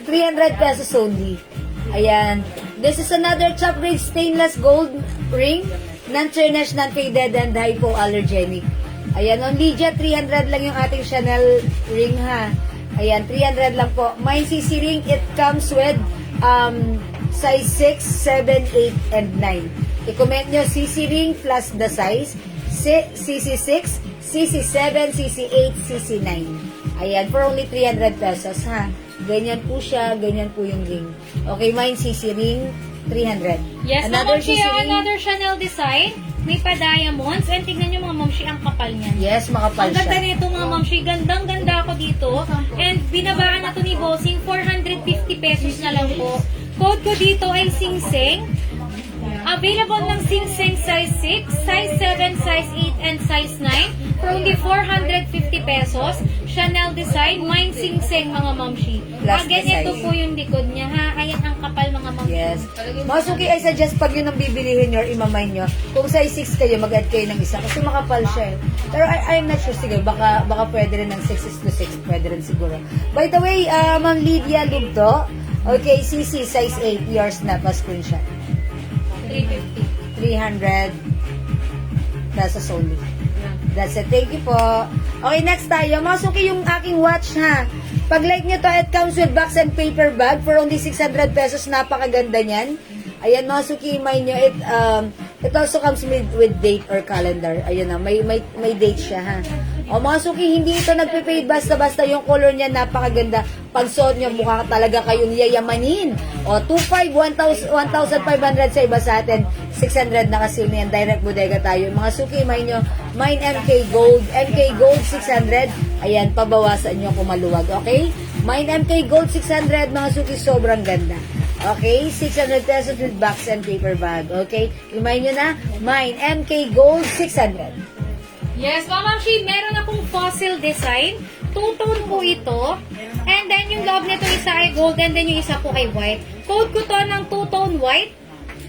B: 300 pesos only. Ayan. This is another top grade stainless gold ring. Non-tarnished, non-faded, and hypoallergenic. Ayan, on Lydia, 300 lang yung ating Chanel ring ha. Ayan, 300 lang po. My CC ring, it comes with size 6, 7, 8, and 9. I-comment nyo CC ring plus the size. CC6, CC7, CC8, CC9. Ayan, for only 300 pesos ha. Ganyan po siya, ganyan po yung ring. Okay, mine CC ring, 300.
C: Yes,
B: Another
C: Mamamshi,
B: CC ring.
C: another Chanel design. May pa-diamonds. And tignan nyo mga Mamamshi, ang kapal niyan.
B: Yes, makapal
C: Ang ganda
B: siya.
C: nito mga Mamshi. Gandang-ganda ako dito. And binabaan na to ni Bossing. 450 pesos na lang po. Code ko dito ay Singseng. Available ng Singseng size 6, size 7, size 8, and size 9 for only 450 pesos. Chanel design, mine Singseng mga Mamshi.
B: Plus
C: Again,
B: the
C: ito
B: size.
C: po yung likod niya ha. Ayan ang kapal mga Mamshi.
B: Yes. Masuki, I suggest pag yun ang bibilihin nyo or imamay nyo, kung size 6 kayo, mag-add kayo ng isa. Kasi makapal siya eh. Pero I'm not sure, sige, baka pwede rin ng 6 is to 6. Pwede rin siguro. By the way, Ma'am Lydia Lugto, okay, CC, size 8, yours na, pa-screenshot.
C: 350.
B: 300 pesos only. That's it. Thank you po. Okay, next tayo. Masuki yung aking watch ha. Pag like nyo to, it comes with box and paper bag for only 600 pesos. Napakaganda niyan. Ayan, Masuki, mind nyo, it also comes with date or calendar. Ayan na, may date siya ha. O Masuki, hindi ito nagpe-fade basta-basta, yung color niya napakaganda. Pag suot nyo, mukha talaga kayong yayamanin. O 2,500, 1,500 sa iba sa atin. 600 na kasi yan, direct bodega tayo. Mga Suki, mind nyo, mine MK Gold. MK Gold 600. Ayan, pabawasan nyo kung maluwag. Okay? Mine MK Gold 600, mga Suki, sobrang ganda. Okay, 600 pesos with box and paper bag. Okay, remind nyo na, mine, MK Gold, 600.
C: Yes, Mamamshi, meron akong fossil design. Two-tone po ito. And then, yung loob nito isa ay gold and then yung isa po ay white. Code ko to ng two-tone white.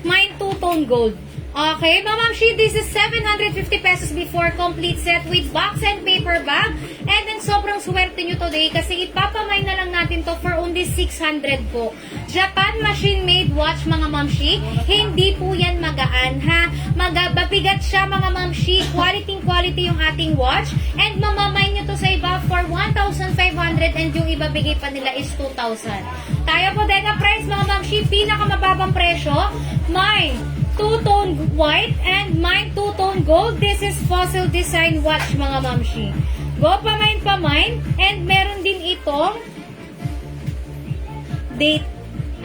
C: Mine, two-tone gold. Okay, Mamamshi, this is 750 pesos before complete set with box and paper bag. And then, sobrang swerte nyo today kasi ipapamay na lang natin to for only 600 po. Japan machine-made watch, mga Mamshi. Hindi po yan magaan, ha? Mabigat siya, mga Mamshi. Quality yung ating watch. And mamamay nyo to sa iba for 1,500 and yung ibabigay pa nila is 2,000. Tayo po, Dega Price, mga Mamshi. Pinakamababang presyo. Mine, two-tone white and mine two-tone gold. This is fossil design watch, mga Mamshi. Go pamain. And meron din itong date.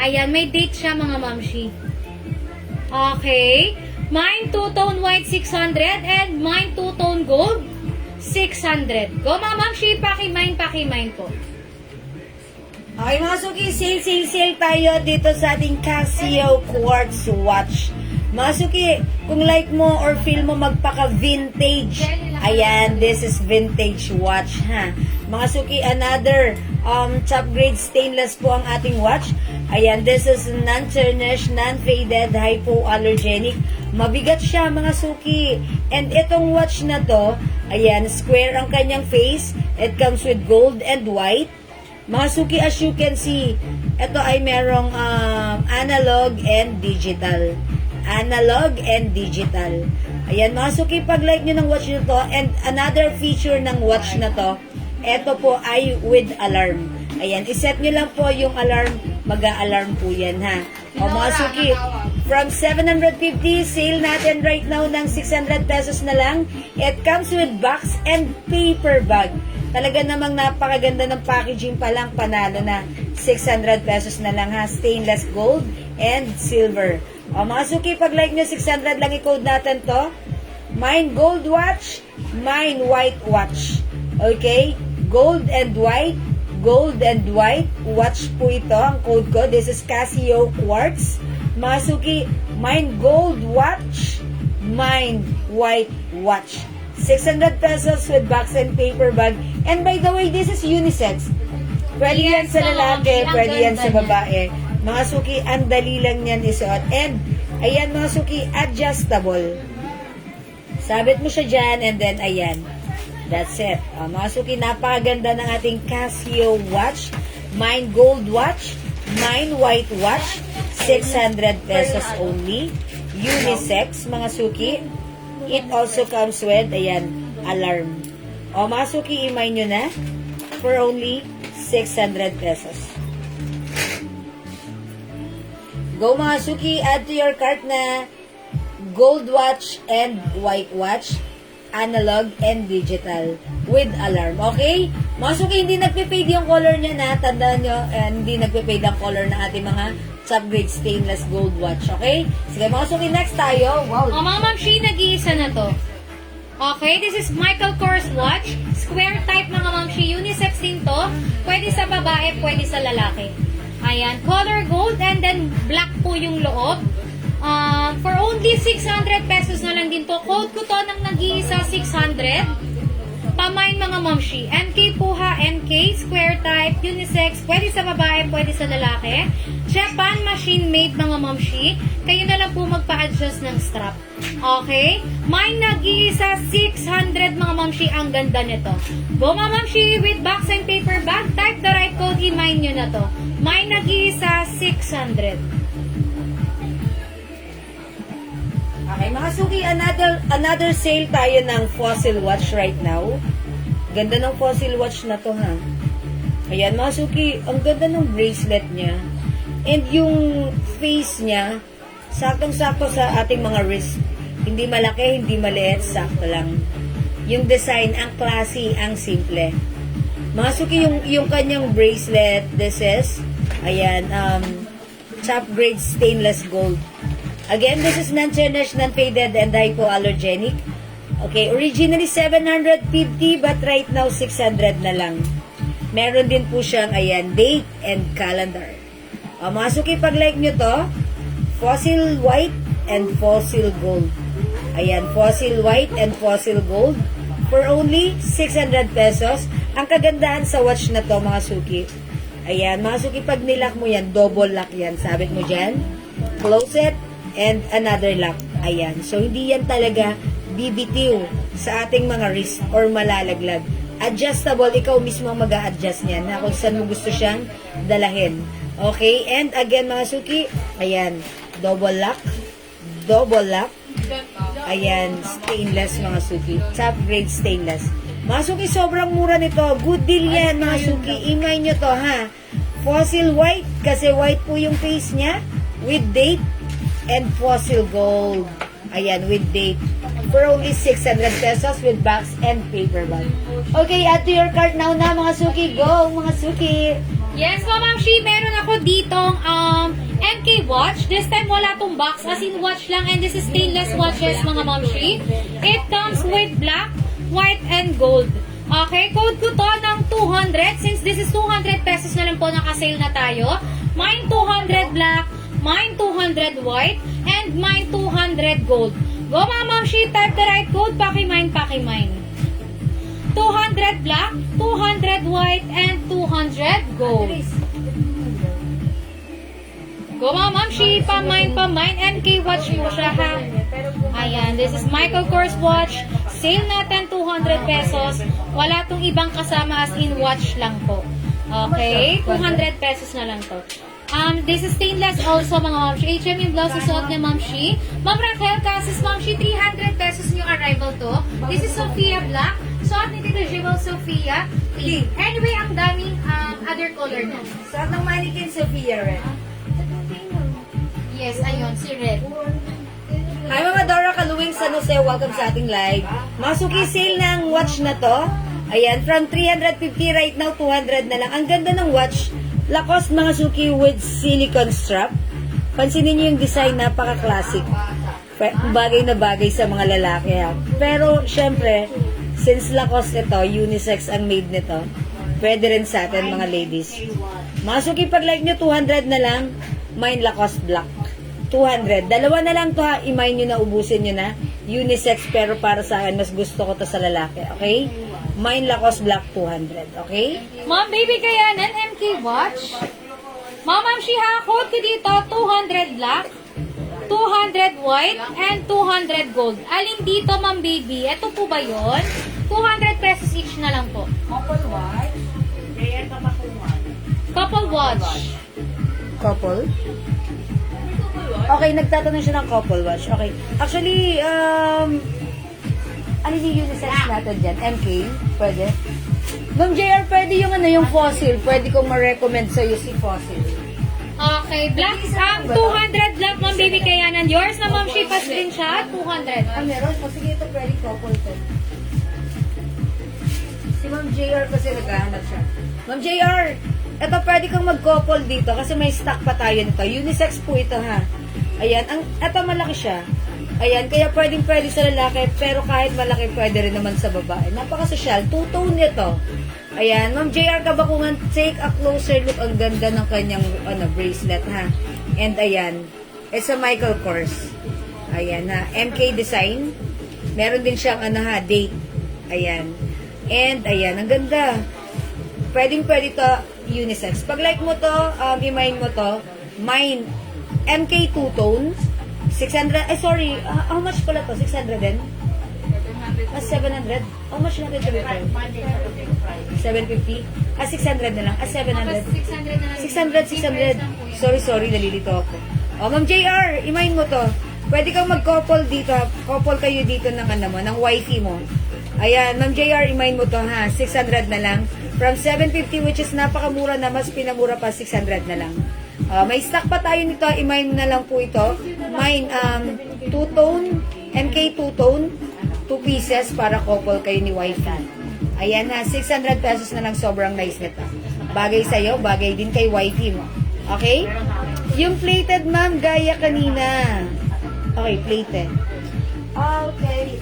C: Ayan, may date siya, mga Mamshi. Okay. Mine two-tone white 600 and mine two-tone gold 600. Go, mga Mamshi. Paki-mine po.
B: Okay, mga Suki, sale tayo dito sa ating Casio Quartz watch. Mga Suki, kung like mo or feel mo magpaka-vintage, ayan, this is vintage watch, ha. Mga Suki, another top grade stainless po ang ating watch. Ayan, this is non-tarnished, non-faded, hypoallergenic. Mabigat siya, mga Suki. And itong watch na to, ayan, square ang kanyang face. It comes with gold and white. Mga Suki, as you can see, ito ay merong analog and digital. Analog and digital. Ayan, mga Suki, pag like nyo ng watch nyo to, and another feature ng watch na to, ito po ay with alarm. Ayan, iset nyo lang po yung alarm, mag-a-alarm po yan, ha. O mga Suki, from 750, sale natin right now ng 600 pesos na lang. It comes with box and paper bag. Talaga namang napakaganda ng packaging pa lang, panalo na. 600 pesos na lang, ha. Stainless gold and silver. O mga Suki, pag like nyo 600 lang i-code natin to. Mine gold watch, mine white watch. Okay? Gold and white watch po ito. Ang code ko, this is Casio Quartz. Mga Suki, mine gold watch, mine white watch. 600 pesos with box and paper bag. And by the way, this is unisex. Pwede yan sa lalaki, pwede yan sa babae. Mga Suki, ang dali lang yan isuot. And, ayan mga Suki, adjustable. Sabit mo siya dyan, and then, ayan. That's it. Mga suki, napakaganda ng ating Casio watch. Mine gold watch. Mine white watch. 600 pesos only. Unisex, mga suki. It also comes with, ayan, alarm. O, mga suki, imay nyo na for only 600 pesos. Go, mga suki, add to your cart na gold watch and white watch, analog and digital with alarm. Okay? Mga suki, hindi nagpe-fade yung color niya na. Tandaan nyo, hindi nagpe-fade ang color ng ating mga top grade stainless gold watch. Okay? Sige, mga suki, next tayo. Wow.
C: O mga ma'am, she nag-iisa na to. Okay, this is Michael Kors watch. Square type mga ma'am, she unisex din to. Pwede sa babae, pwede sa lalaki. Ayan, color gold and then black po yung loob. For only 600 pesos na lang din to. Code ko to ng nag-iisa 600. Pamain mga mamshi. MK po ha, MK, square type, unisex, pwede sa babae, pwede sa lalaki. Japan machine made mga mamshi. Kayo na lang po magpa-adjust ng strap. Okay? Mine nag-iisa 600 mga mamshi. Ang ganda nito. Go mga mamshi with box and paper bag. Type the right code, i-mine nyo na to. Mine nag-iisa 600.
B: Okay, mga suki, another sale tayo ng fossil watch right now. Ganda ng fossil watch na to, ha. Ayan, mga suki, ang ganda ng bracelet niya. And yung face niya, saktong-sakto sa ating mga wrist. Hindi malaki, hindi maliit, sakto lang. Yung design, ang classy, ang simple. Mga suki, yung kanyang bracelet, this is, ayan, top grade stainless gold. Again, this is non-tarnished, non-faded, and hypoallergenic. Okay, originally 750, but right now 600 na lang. Meron din po siyang, ayan, date and calendar. Mga suki, pag like nyo to, fossil white and fossil gold. Ayan, fossil white and fossil gold for only 600 pesos. Ang kagandahan sa watch na to, mga suki. Ayan, mga suki, pag nilock mo yan, double lock yan. Sabit mo dyan, close it, and another lock. Ayan. So, hindi yan talaga bibitiw sa ating mga wrist or malalaglag. Adjustable, ikaw mismo ang mag-a-adjust niyan na kung saan mo gusto siyang dalahin. Okay? And again, mga suki, ayan, double lock. Ayan, stainless, mga suki. Top grade stainless. Mga suki, sobrang mura nito. Good deal yan, mga suki. Imay nyo to, ha? Fossil white, kasi white po yung face niya with date. And fossil gold. Ayan, with date. For only 600 pesos with box and paper bag. Okay, add to your cart now na, mga suki. Go, mga suki.
C: Yes, Ma'am Shi, meron ako ditong MK watch. This time wala tong box, as in watch lang. And this is stainless watches, mga Ma'am Shi. It comes with black, white, and gold. Okay, code ko to ng 200. Since this is 200 pesos na lang po, naka-sale na tayo. Mine 200 black, mine 200 white, and mine 200 gold. Go mga mamshi, type the right code, paki-mine, paki-mine. 200 black, 200 white, and 200 gold. Go mga mamshi, pa-mine, MK watch mo siya, ha. Ayan, this is Michael Kors watch. Sale natin 200 pesos. Wala tong ibang kasama, as in watch lang po. Okay, 200 pesos na lang to. This is stainless also, mga mamshi. HM yung blouse suot ni mamshi. Ma'am Raquel, kasis mamshi, 300 pesos yung arrival to. This is Sophia Black. Suot ni Tito Jewel, Sophia. Anyway, ang daming other color na.
B: Suot ng mannequin, Sophia Red.
C: Yes, ayun, si Red.
B: Hi mga Dora Kaluwing San Jose, welcome sa ating live. Mga suki, sale ng watch na to. Ayan, from 350 right now, 200 na lang. Ang ganda ng watch. Lacoste, mga suki, with silicone strap. Pansinin niyo yung design, napaka-classic. Bagay na bagay sa mga lalaki, ha. Pero, syempre, since Lacoste ito, unisex ang made nito, pwede rin sa atin, mga ladies. Mga suki, pag like nyo, 200 na lang. Mine Lacoste Black. 200. Dalawa na lang to, ha. I-mine nyo na, ubusin nyo na. Unisex, pero para sa akin, mas gusto ko to sa lalaki. Okay? Mine Lacoste Black 200. Okay?
C: Ma'am, baby kayanan, MK watch. Ma'am, she ha, code ko dito, 200 black, 200 white, and 200 gold. Alin dito, ma'am baby? Ito po ba yun? 200 pesos each na lang po.
E: Couple watch. Prayer kapakuhan.
C: Couple watch.
B: Couple? Okay, nagtatanong siya ng couple watch. Okay. Actually, ano yung unisex natin dyan? MK? Pwede? Ma'am JR, pwede yung yung fossil. Pwede kong ma-recommend sa'yo si fossil.
C: Okay, black 200 black, ma'am, baby kayanan. Yours na, ma'am, she pa screenshot, 200.
B: Ah, meron? O sige, ito pwede couple to. Si Ma'am JR kasi naghahanap siya. Ma'am JR, ito pwede kang mag-couple dito kasi may stock pa tayo nito. Unisex po ito ha. Ayan, ito malaki siya. Ayan, kaya pwede sa lalaki pero kahit malaki pwede rin naman sa babae. Napaka-social. Two-tone nito. Ayan, Ma'am JR Kabakungan, take a closer look. Ang ganda ng kanyang bracelet ha. And ayan, it's a Michael Kors. Ayan ha, MK design. Meron din siyang date. Ayan. And ayan, ang ganda. Pwede to unisex. Pag like mo to, i-mine mo to. Mine, MK two-tone. 600, how much pala to? 600 din? 700? How much natin ito before?
E: Monday sa Friday.
B: 750? 600 na lang. 700.
C: 600 na lang.
B: 600. Sorry, nalilito ako. Ma'am JR, i-mine mo to. Pwede kang mag-couple dito. Couple kayo dito ng ng wifey mo. Ayan, Ma'am JR, i-mine mo to ha. 600 na lang. From 750, which is napakamura na, mas pinamura pa, 600 na lang. May stock pa tayo nito. I-mine na lang po ito. Mine, two-tone, MK two-tone. 2 pieces para couple kayo ni wifey. Ayan ha, 600 pesos na lang, sobrang nice nito. Bagay sa'yo, bagay din kay wifey mo. Okay? Yung plated, ma'am, gaya kanina. Okay, plated. Okay.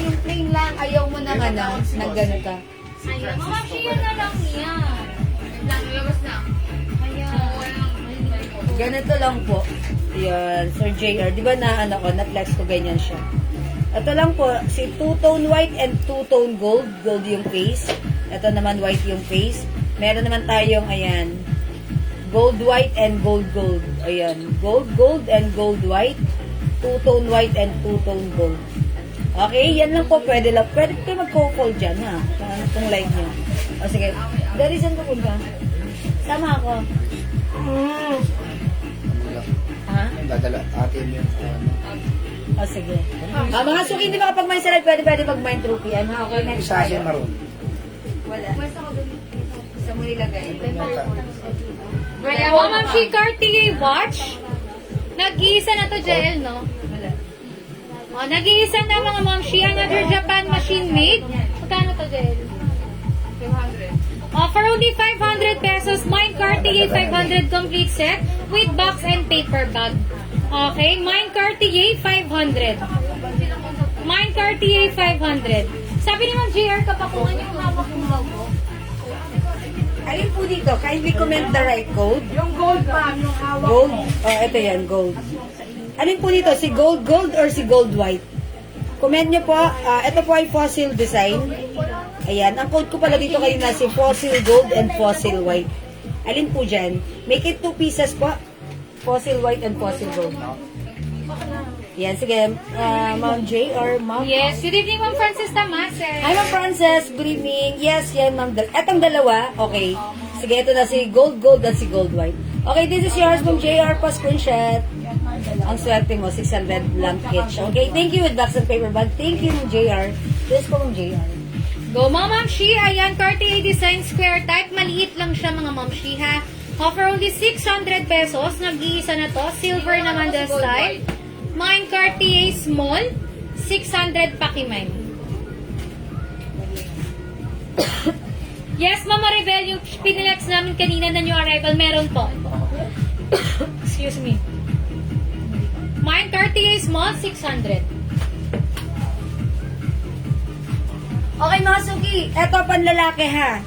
B: Yung plain lang, ayaw mo ng ng ganito.
C: Ayun, ma'am, she yun na lang yan.
A: Labas na.
B: Ganito lang po. Yan, Sir JR. Di ba na-flex ko ganyan siya. Ito lang po, si two-tone white and two-tone gold. Gold yung face. Ito naman white yung face. Meron naman tayong, ayan, gold white and gold gold. Ayan, gold gold and gold white. Two-tone white and two-tone gold. Okay, yan lang po. Pwede kayo mag-couple dyan, ha? Kung like nyo. O sige, dari saan ko punta? Sama ako. Ha?
F: Dadala atin yung
B: O sige. Mga suki, hindi makapag-mine sa live, pwede mag-mine through PM, ha? Okay, next
F: isa
B: tayo.
F: maroon.
B: Wala. Sa mo nilagay.
C: Kaya, ma'am, she Cartier watch. Nag-iisa na to, JL, no?
B: Wala.
C: Nag-iisa na mga ma'am, she another Japan machine made. Magkano to, JL?
A: 500.
C: For only 500 pesos, Mine Cartier 500 complete set with box and paper bag. Okay, Mine Cartier 500. Mine Cartier 500. Sabi ni Ma'am JR, kapakungan yung hawak ng logo.
B: Alin po dito? Kindly comment the right code.
E: Yung gold pa, yung hawak.
B: Gold? Oh, ito yan, gold. Alin po dito? Si gold gold or si gold white? Comment nyo po. Ito po ay fossil design. Ayan. Ang code ko pala dito kayo na si fossil gold and fossil white. Alin po dyan? Make it 2 pieces po. Fossil white and fossil gold. Yan, sige. Ma'am J or Ma'am?
C: Yes, good evening Ma'am Frances Tamase.
B: Hi, Ma'am Frances. Good evening. Yes, yan, Ma'am. Etong dalawa. Okay. Sige, ito na si gold gold at si gold white. Okay, this is yours, Ma'am JR. Pa-screenshot. Ang swerte mo, 600 lang each. Okay, thank you with box and paper bag. Thank you, Ma'am JR. This po, Ma'am JR.
C: Go, Ma'am Shi. Ayan, Cartier Design Square type. Maliit lang siya, mga Ma'am Shi, ha? Offer only 600 pesos. Nag-iisa na to. Silver naman the style. Mine Cartier Small. 600 Pakimime. Yes, Mama Rebel, yung pinilex namin kanina na new arrival, meron po. Excuse me. Mine Cartier Small, 600.
B: Okay, mga suki. Eto, panlalaki, ha?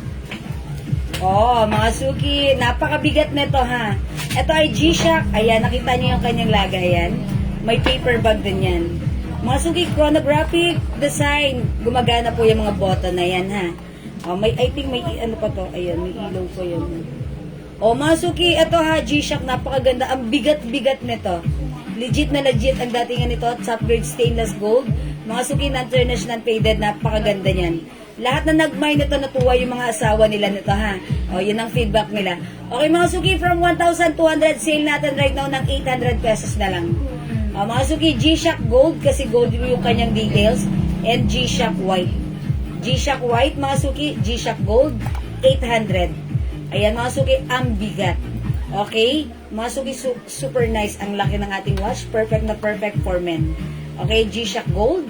B: Oh, mga suki. Napakabigat nito, ha? Ito ay G-Shock. Ayan, nakita niyo yung kanyang lagayan. May paper bag din yan. Mga suki, chronographic design. Gumagana po yung mga button na yan, ha? Oh, I think may, ano pa to? Ayan, may ilaw po yun. Oh, mga suki, ito ha, G-Shock. Napakaganda. Ang bigat-bigat nito. Legit na legit ang datingan nito. Top grade stainless gold. Mga suki na tarnish na faded, napakaganda niyan. Lahat na nag-mine nito, natuwa yung mga asawa nila nito, ha? O, yun ang feedback nila. Okay, mga suki, from 1,200, sale natin right now ng 800 pesos na lang. Mga suki, G-Shock Gold, kasi gold yung kanyang details, and G-Shock White. G-Shock White, mga suki, G-Shock Gold, 800. Ayan, mga suki, ang bigat. Okay? Mga suki, super nice. Ang laki ng ating watch. Perfect na perfect for men. Okay, G-Shock Gold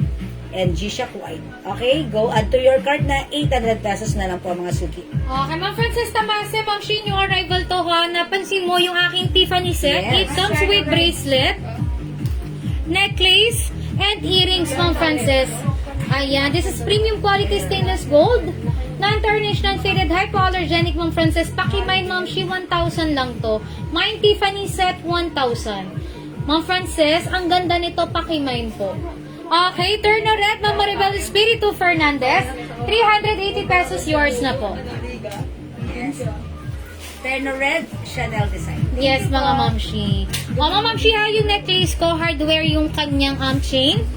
B: and G-Shock White. Okay, go add to your cart na 800 pesos na lang po mga suki.
C: Okay, Ma'am Frances Tamase, Ma'am Shi, new arrival to ha. Napansin mo yung aking Tiffany set.
B: Yes.
C: It comes with bracelet, necklace, and earrings, Ma'am Frances. Ayan, this is premium quality stainless gold. Non-tarnished, non-faded, hypoallergenic, Ma'am Frances. Pakimine, Ma'am Shi, 1,000 lang to. Mine Tiffany set, 1,000. Ma'am Frances, ang ganda nito, pakimine po. Okay, turn na red, Ma'am Maribel Espiritu Fernandez. 380 pesos, yours na po.
B: Yes. Terno Red, Chanel design.
C: Yes, mga mamshi. Mga mamshi, ha, yung necklace ko, hardware yung kanyang chain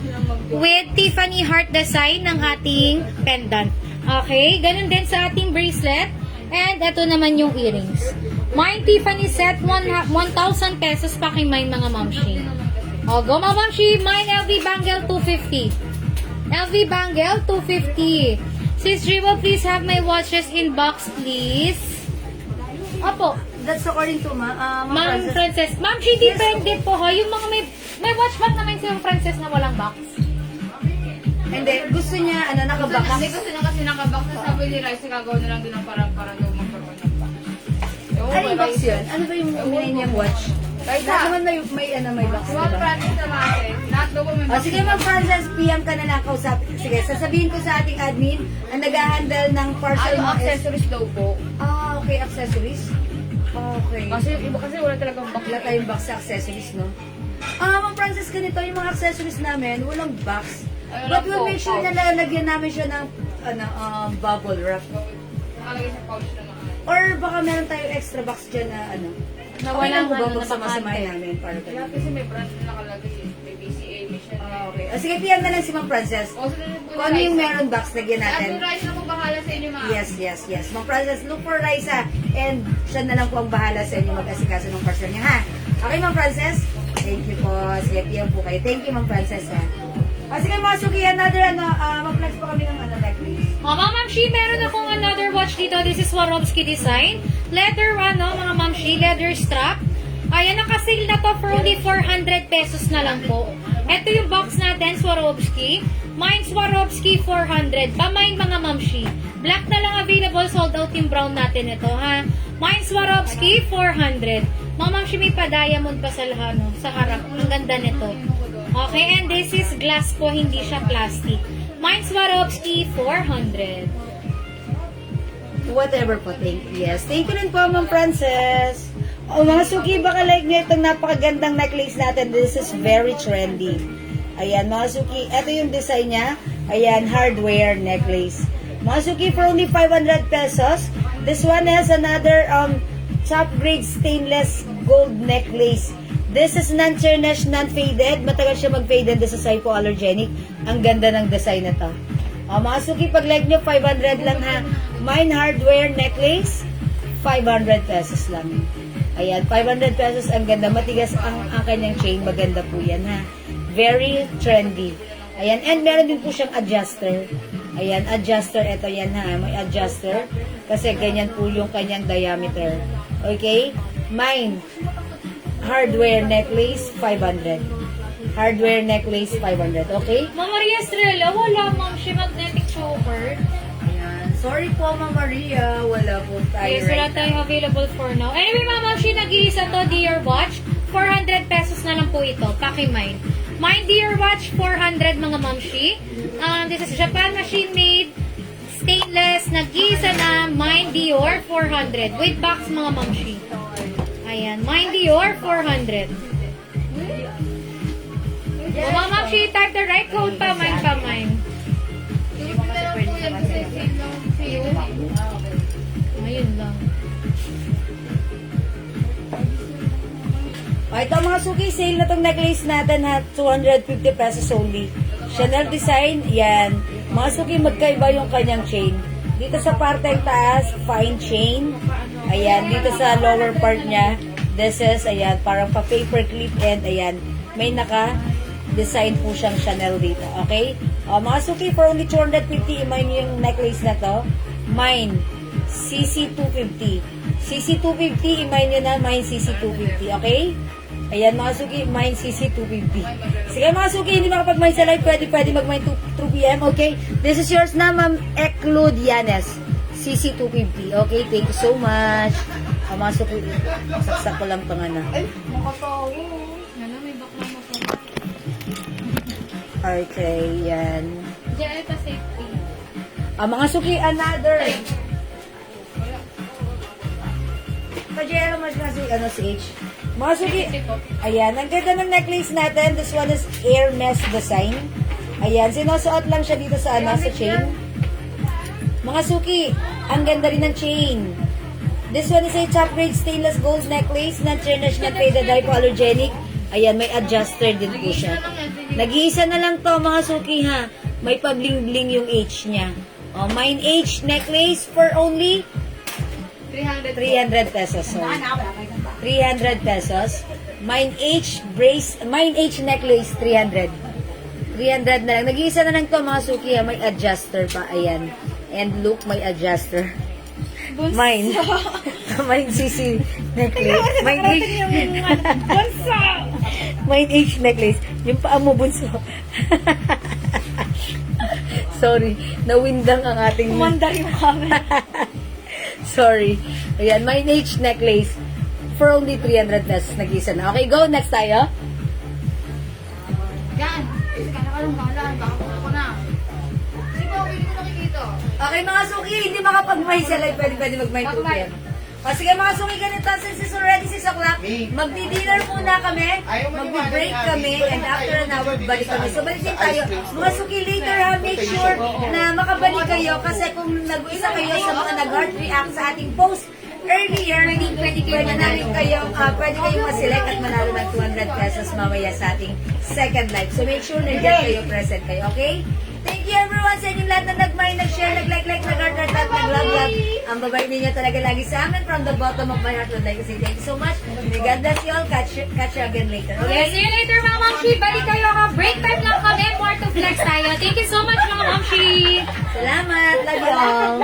C: with Tiffany heart design ng ating pendant. Okay, ganun din sa ating bracelet. And ito naman yung earrings. Mine Tiffany set, 1,000 pesos pakimine, mga mamshi. O, go mga mamshi. Mine LV Bangle, 250. LV Bangle, 250. Sis Dribo, please have my watches in box, please. Opo.
B: That's according to
C: Ma'am Frances. Ma'am, she depende po ha. Yung mga may watch bag naman si Ma'am Frances na walang box.
B: Hindi, gusto niya, nakabox.
A: Kasi na kasi nakabox na sabi ni Rice, gagawin na lang din ang parang daw magkaroon ng box.
B: Ano yung box yun? Ano ba yung minay niyang watch?
A: Kahit
B: Lahat
A: na.
B: naman may box.
A: Si Ma'am
B: Diba?
A: Francis naman, lahat daw po may box.
B: Sige, Ma'am Frances, PM ka na lang kausap. Sige, sasabihin ko sa ating admin ang nag-handle ng parcel
A: Yung
B: mo.
A: accessories daw po.
B: Okay, accessories. Okay.
A: Kasi iba kasi wala talagang box.
B: Wala tayong box sa accessories, no? Ma'am Frances, ganito, yung mga accessories namin, walang box.
A: Ay,
B: But
A: wala
B: we'll
A: po,
B: make sure na lalagyan namin siya ng bubble wrap.
A: Nakalagay sa pouch na naman.
B: Or baka meron tayong extra box dyan na
C: Na
B: okay lang
C: walang
B: po ba
C: ano,
B: pagsama-samahin
C: nakakante.
B: namin para
A: Kaya
B: ganun?
A: kasi may brand na nakalagay eh. May BCA, may Chanel.
B: Okay. Sige, PM na lang si Ma'am Frances.
A: O, sunod po
B: Kung ano yung meron box, lagyan natin.
A: At yung Rice na po bahala sa inyo, ma'am.
B: Yes. Ma'am Frances, look for Raisa. And siya na lang po ang bahala sa inyo mag-asikaso ng parcel niya, ha? Okay, Ma'am Frances? Thank you po. Sige, PM po kayo. Thank you, Ma'am Frances, ha? Sige, mga suki, another, mag-flex po kami ng necklace.
C: Ma'am Shi, meron akong another watch dito. This is Swarovski design. Leather, mga Ma'am Shi, leather strap. Ayan, nakasale na to for only 400 pesos na lang po. Ito yung box natin, Swarovski. Mine Swarovski, 400. Pamine, mga Ma'am Shi. Black na lang available, sold out yung brown natin ito, ha? Mine Swarovski, 400. Mga Ma'am Shi, may pa-diamond pa sa harap. Ang ganda nito. Okay, and this is glass po, hindi siya plastic. Mine Swarovski, 400.
B: Whatever po, thank you. Yes, thank you rin po, Ma'am Frances. Mga suki, baka like nyo itong napakagandang necklace natin. This is very trendy. Ayan, mga suki, ito yung design niya. Ayan, hardware necklace. Mga suki, for only 500 pesos. This one has another top grade stainless gold necklace. This is non-tarnished, non-faded. Matagal siya mag-faded. This is hypoallergenic. Ang ganda ng design na to. Mga suki, pag like nyo, 500 lang ha. Mine hardware necklace, 500 pesos lang. Ayan, 500 pesos. Ang ganda. Matigas ang kanyang chain. Maganda po yan ha. Very trendy. Ayan, and meron din po siyang adjuster. Ayan, adjuster. Ito yan ha. May adjuster. Kasi ganyan po yung kanyang diameter. Okay? Mine hardware necklace, 500. Hardware necklace, 500. Okay?
C: Ma'am Maria Estrella, wala Ma'am Shi magnetic choker.
B: Ayan. Sorry po, Ma'am Maria. Wala po tayo
C: Yes, wala
B: right
C: tayong available for now. Anyway, Ma'am Shi, nag-iisa to, Dear Watch. 400 pesos na lang po ito. Pakimine. Mine Dear Watch, 400 mga Ma'am Shi. This is Japan machine made. Stainless. Nag-iisa na. Mine Dior, 400. With box mga Ma'am Shi. Ayan. Mine Dior, 400. Ma'am Shi, type the right code pa. Mine pa, mine.
A: Yung lang po yan kasi sale lang sale.
C: Ayun lang.
B: Ito mga suki, sale na tong necklace natin ha. 250 pesos only. Chanel design, yan. Mga suki, magkaiba yung kanyang chain. Dito sa parteng taas, fine chain. Ayan, dito sa lower part niya, this is, ayan, parang pa-paper clip and ayan, may naka-design po siyang Chanel dito. Okay? Mga suki, for only 250, imay niyo yung necklace na to. Mine, CC250. CC250, imay niyo na, mine CC250. Okay? Ayan mga suki, mine CC250. Sige mga suki, hindi makapag-mine sa live, pwede mag-mine 2 p.m. Okay? This is yours na, Ma'am Eklud Yanes. CC250. Okay, thank you so much. Mga suki, saksak ko lang pang ano.
C: Ano, may bakla mo po.
B: Okay, yan.
C: Diyan ay pa-safety.
B: Mga suki, another. Pajero mas kasi, si H. Mga suki, ayan, ang ganda ng necklace natin. This one is Hermes design. Ayan, sinusuot lang siya dito sa, sa chain. Mga suki, ang ganda rin ng chain. This one is a top grade stainless gold necklace na Cherish na faded hypoallergenic. Ayan, may adjuster din po siya. Nag-iisa na lang to mga suki ha. May pa-bling-bling yung H niya. Mine H necklace for only 300 pesos. Sorry. 300 pesos. Mine H necklace 300. 300 na lang. Nag-iisa na lang to mga suki ha. May adjuster pa. Ayan. And look, may adjuster. Mine. Mine CC necklace. Mine H. Mine H necklace. Yung paa mo, bunso. Sorry. Nawindang ang ating...
C: Kumandar yung camera.
B: Sorry. Ayan, mine H necklace. For only 300 pesos. Nag-isa na. Okay, go. Next tayo.
A: Yan. Kasi kanakalong bahala. Baka ako na. Sige po, hindi ko nakikita.
B: Okay, mga suki, hindi makapag-mine sa live. Pwede mag-mine 2 p.m. Sige, mga suki, ganito. Since it's already 6 o'clock, magdi-dinner muna kami. Magbi-break kami. And after an hour, balik kami. So, balik din tayo. Mga suki, later ha, make sure na makabalik kayo. Kasi kung nag-isa kayo sa mga nag-heart react sa ating post earlier, pwede namin kayong ma-select at manalo ng 200 pesos mamaya sa ating second live. So, make sure nandiyan kayo, present kayo. Okay? Thank you everyone sa inyong lahat na nag-mind, nag-share, nag-like, nag-heart, at nag-love. Ang babay ninyo talaga lagi sa amin from the bottom of my heart. Would like to say thank you so much. May God bless you all. Catch you again later.
C: Yes, see you later mga mamshi. Balik kayo ha. Break time lang kami. More to flex tayo. Thank you so much mga mamshi.
B: Salamat. Love you all.